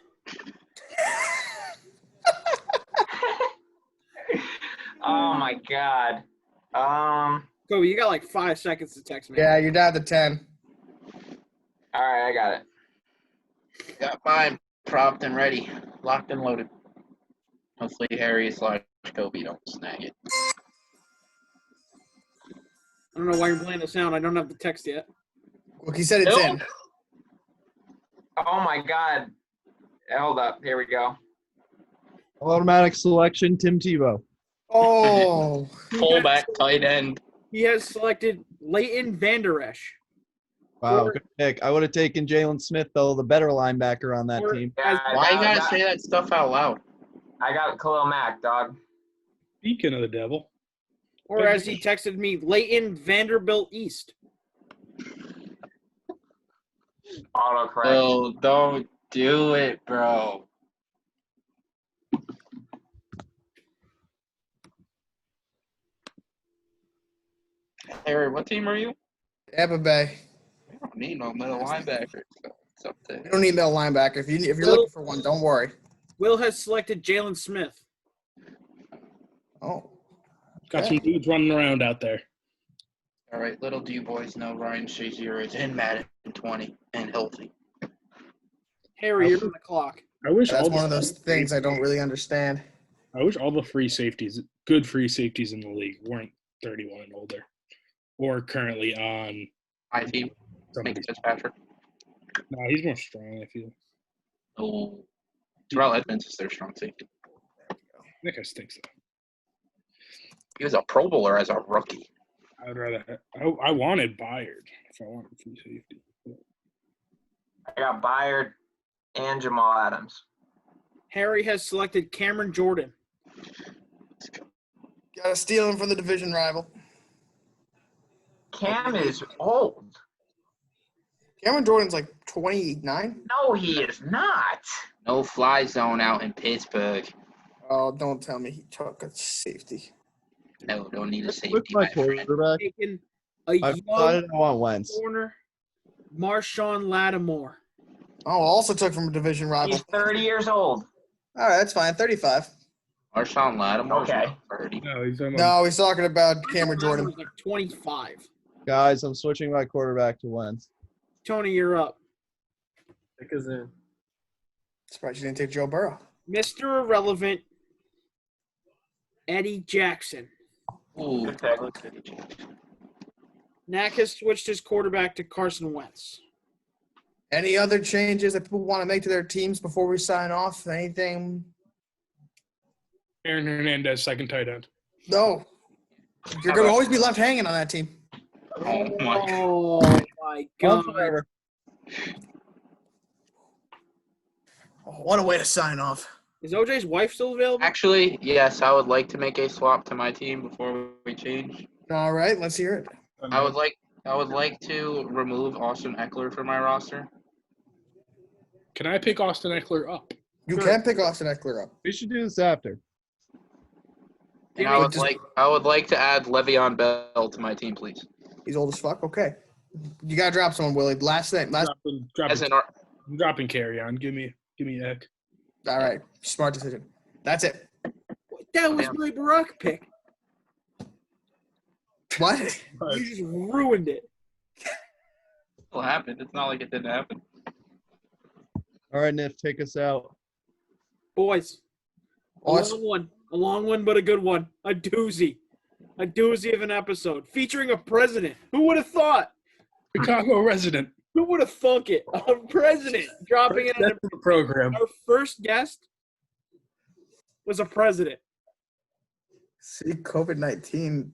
Speaker 4: Oh my God.
Speaker 7: Kobe, you got like 5 seconds to text me.
Speaker 1: Yeah, you're down to 10.
Speaker 4: All right, I got it.
Speaker 2: Got mine propped and ready, locked and loaded. Hopefully Harry/Kobe don't snag it.
Speaker 7: I don't know why you're playing the sound. I don't have the text yet.
Speaker 1: Look, he said it's in.
Speaker 4: Oh my God. Hold up. Here we go.
Speaker 6: Automatic selection, Tim Tebow.
Speaker 1: Oh.
Speaker 2: Fullback, tight end.
Speaker 7: He has selected Leighton Vander Esch.
Speaker 6: Wow, good pick. I would have taken Jalen Smith, though, the better linebacker on that team.
Speaker 4: Yeah,
Speaker 2: Why you gotta say that stuff out loud?
Speaker 4: I got Khalil Mack, dog.
Speaker 3: Speaking of the devil.
Speaker 7: Or as he texted me, Leighton Vanderbilt East.
Speaker 4: Autocorrect.
Speaker 2: Bro, don't do it, bro. Harry, what team are you?
Speaker 1: Tampa Bay.
Speaker 2: I don't need no middle linebacker. It's up
Speaker 1: You
Speaker 2: there.
Speaker 1: don't need middle linebacker. If you're looking for one, don't worry.
Speaker 7: Will has selected Jalen Smith.
Speaker 1: Oh.
Speaker 3: Got some dudes running around out there.
Speaker 2: All right, little do you boys know Ryan Shazier is in Madden 20 and healthy.
Speaker 7: Harry, you're on the clock.
Speaker 3: I wish
Speaker 1: That's
Speaker 3: all
Speaker 1: one
Speaker 3: the
Speaker 1: of those things I don't really understand.
Speaker 3: I wish all the free safeties, good free safeties in the league, weren't 31 and older, or currently on.
Speaker 2: My team, Minka Fitzpatrick.
Speaker 3: No, he's more strong. I feel.
Speaker 2: Oh, Terrell Edmonds is their strong safety.
Speaker 3: Nick, I think so.
Speaker 2: He was a Pro Bowler as a rookie.
Speaker 3: I'd rather. I wanted Byard if I wanted free safety.
Speaker 4: I got Byard and Jamal Adams.
Speaker 7: Harry has selected Cameron Jordan.
Speaker 1: Gotta steal him from the division rival.
Speaker 4: Cam is old.
Speaker 1: Cameron Jordan's like 29.
Speaker 4: No, he is not.
Speaker 2: No fly zone out in Pittsburgh.
Speaker 1: Oh, don't tell me he took a safety.
Speaker 2: No, don't need a
Speaker 6: What's
Speaker 2: safety,
Speaker 6: my
Speaker 2: my friend.
Speaker 6: quarterback?
Speaker 7: Taken a
Speaker 6: I
Speaker 7: young
Speaker 6: decided I want Wentz.
Speaker 7: corner, Marshawn Lattimore.
Speaker 1: Oh, also took from a division rival.
Speaker 4: He's 30 years old.
Speaker 1: All right, that's fine. 35.
Speaker 2: Marshawn Lattimore.
Speaker 4: Okay.
Speaker 2: 30.
Speaker 3: No, he's on.
Speaker 1: No, he's talking about Cameron Jordan.
Speaker 7: Lattimore's like 25.
Speaker 6: Guys, I'm switching my quarterback to Wentz.
Speaker 7: Tony, you're up.
Speaker 5: Pick is in.
Speaker 1: Surprised you didn't take Joe Burrow.
Speaker 7: Mr. Irrelevant, Eddie Jackson.
Speaker 2: Ooh,
Speaker 4: Good pick.
Speaker 7: Knack has switched his quarterback to Carson Wentz.
Speaker 1: Any other changes that people want to make to their teams before we sign off? Anything?
Speaker 3: Aaron Hernandez, second tight end.
Speaker 1: No. You're going to always be left hanging on that team.
Speaker 2: Oh my God.
Speaker 7: Oh, my God.
Speaker 6: Whatever.
Speaker 1: Oh, what a way to sign off.
Speaker 7: Is OJ's wife still available?
Speaker 2: Actually, yes, I would like to make a swap to my team before we change.
Speaker 1: All right, let's hear it.
Speaker 2: I would like to remove Austin Eckler from my roster.
Speaker 3: Can I pick Austin Eckler up?
Speaker 1: You can pick Austin Eckler up.
Speaker 6: We should do this after.
Speaker 2: And I would like to add Le'Veon Bell to my team, please.
Speaker 1: He's old as fuck. Okay. You gotta drop someone, Willie. Last thing.
Speaker 3: I'm dropping carry on. Give me Eck.
Speaker 1: All right. Smart decision. That's it.
Speaker 7: That was my Barack pick.
Speaker 1: What?
Speaker 7: You just ruined it.
Speaker 2: What happened? It's not like it didn't happen.
Speaker 6: All right, Niff, take us out.
Speaker 7: Boys, a long one, but a good one. A doozy of an episode featuring a president. Who would have thought?
Speaker 3: Chicago resident.
Speaker 7: Who would have thunk it? A president dropping it.
Speaker 3: That's the program.
Speaker 7: Our first guest was a president.
Speaker 1: See, COVID-19.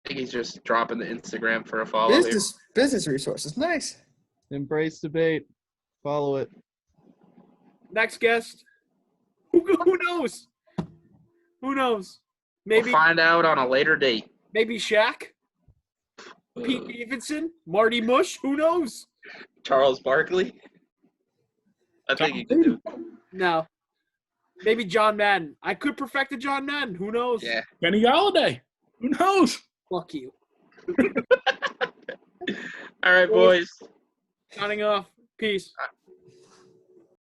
Speaker 2: I think he's just dropping the Instagram for a follow.
Speaker 1: Business resources. Nice.
Speaker 6: Embrace debate. Follow it.
Speaker 7: Next guest. Who knows? Who knows?
Speaker 2: Maybe we'll find out on a later date.
Speaker 7: Maybe Shaq. Pete Davidson. Marty Mush. Who knows?
Speaker 2: Charles Barkley. I think he could do.
Speaker 7: No. Maybe John Madden. I could perfect a John Madden. Who knows?
Speaker 2: Yeah.
Speaker 3: Kenny Galladay. Who knows?
Speaker 7: Fuck you.
Speaker 2: All right, boys.
Speaker 7: Signing off. Peace.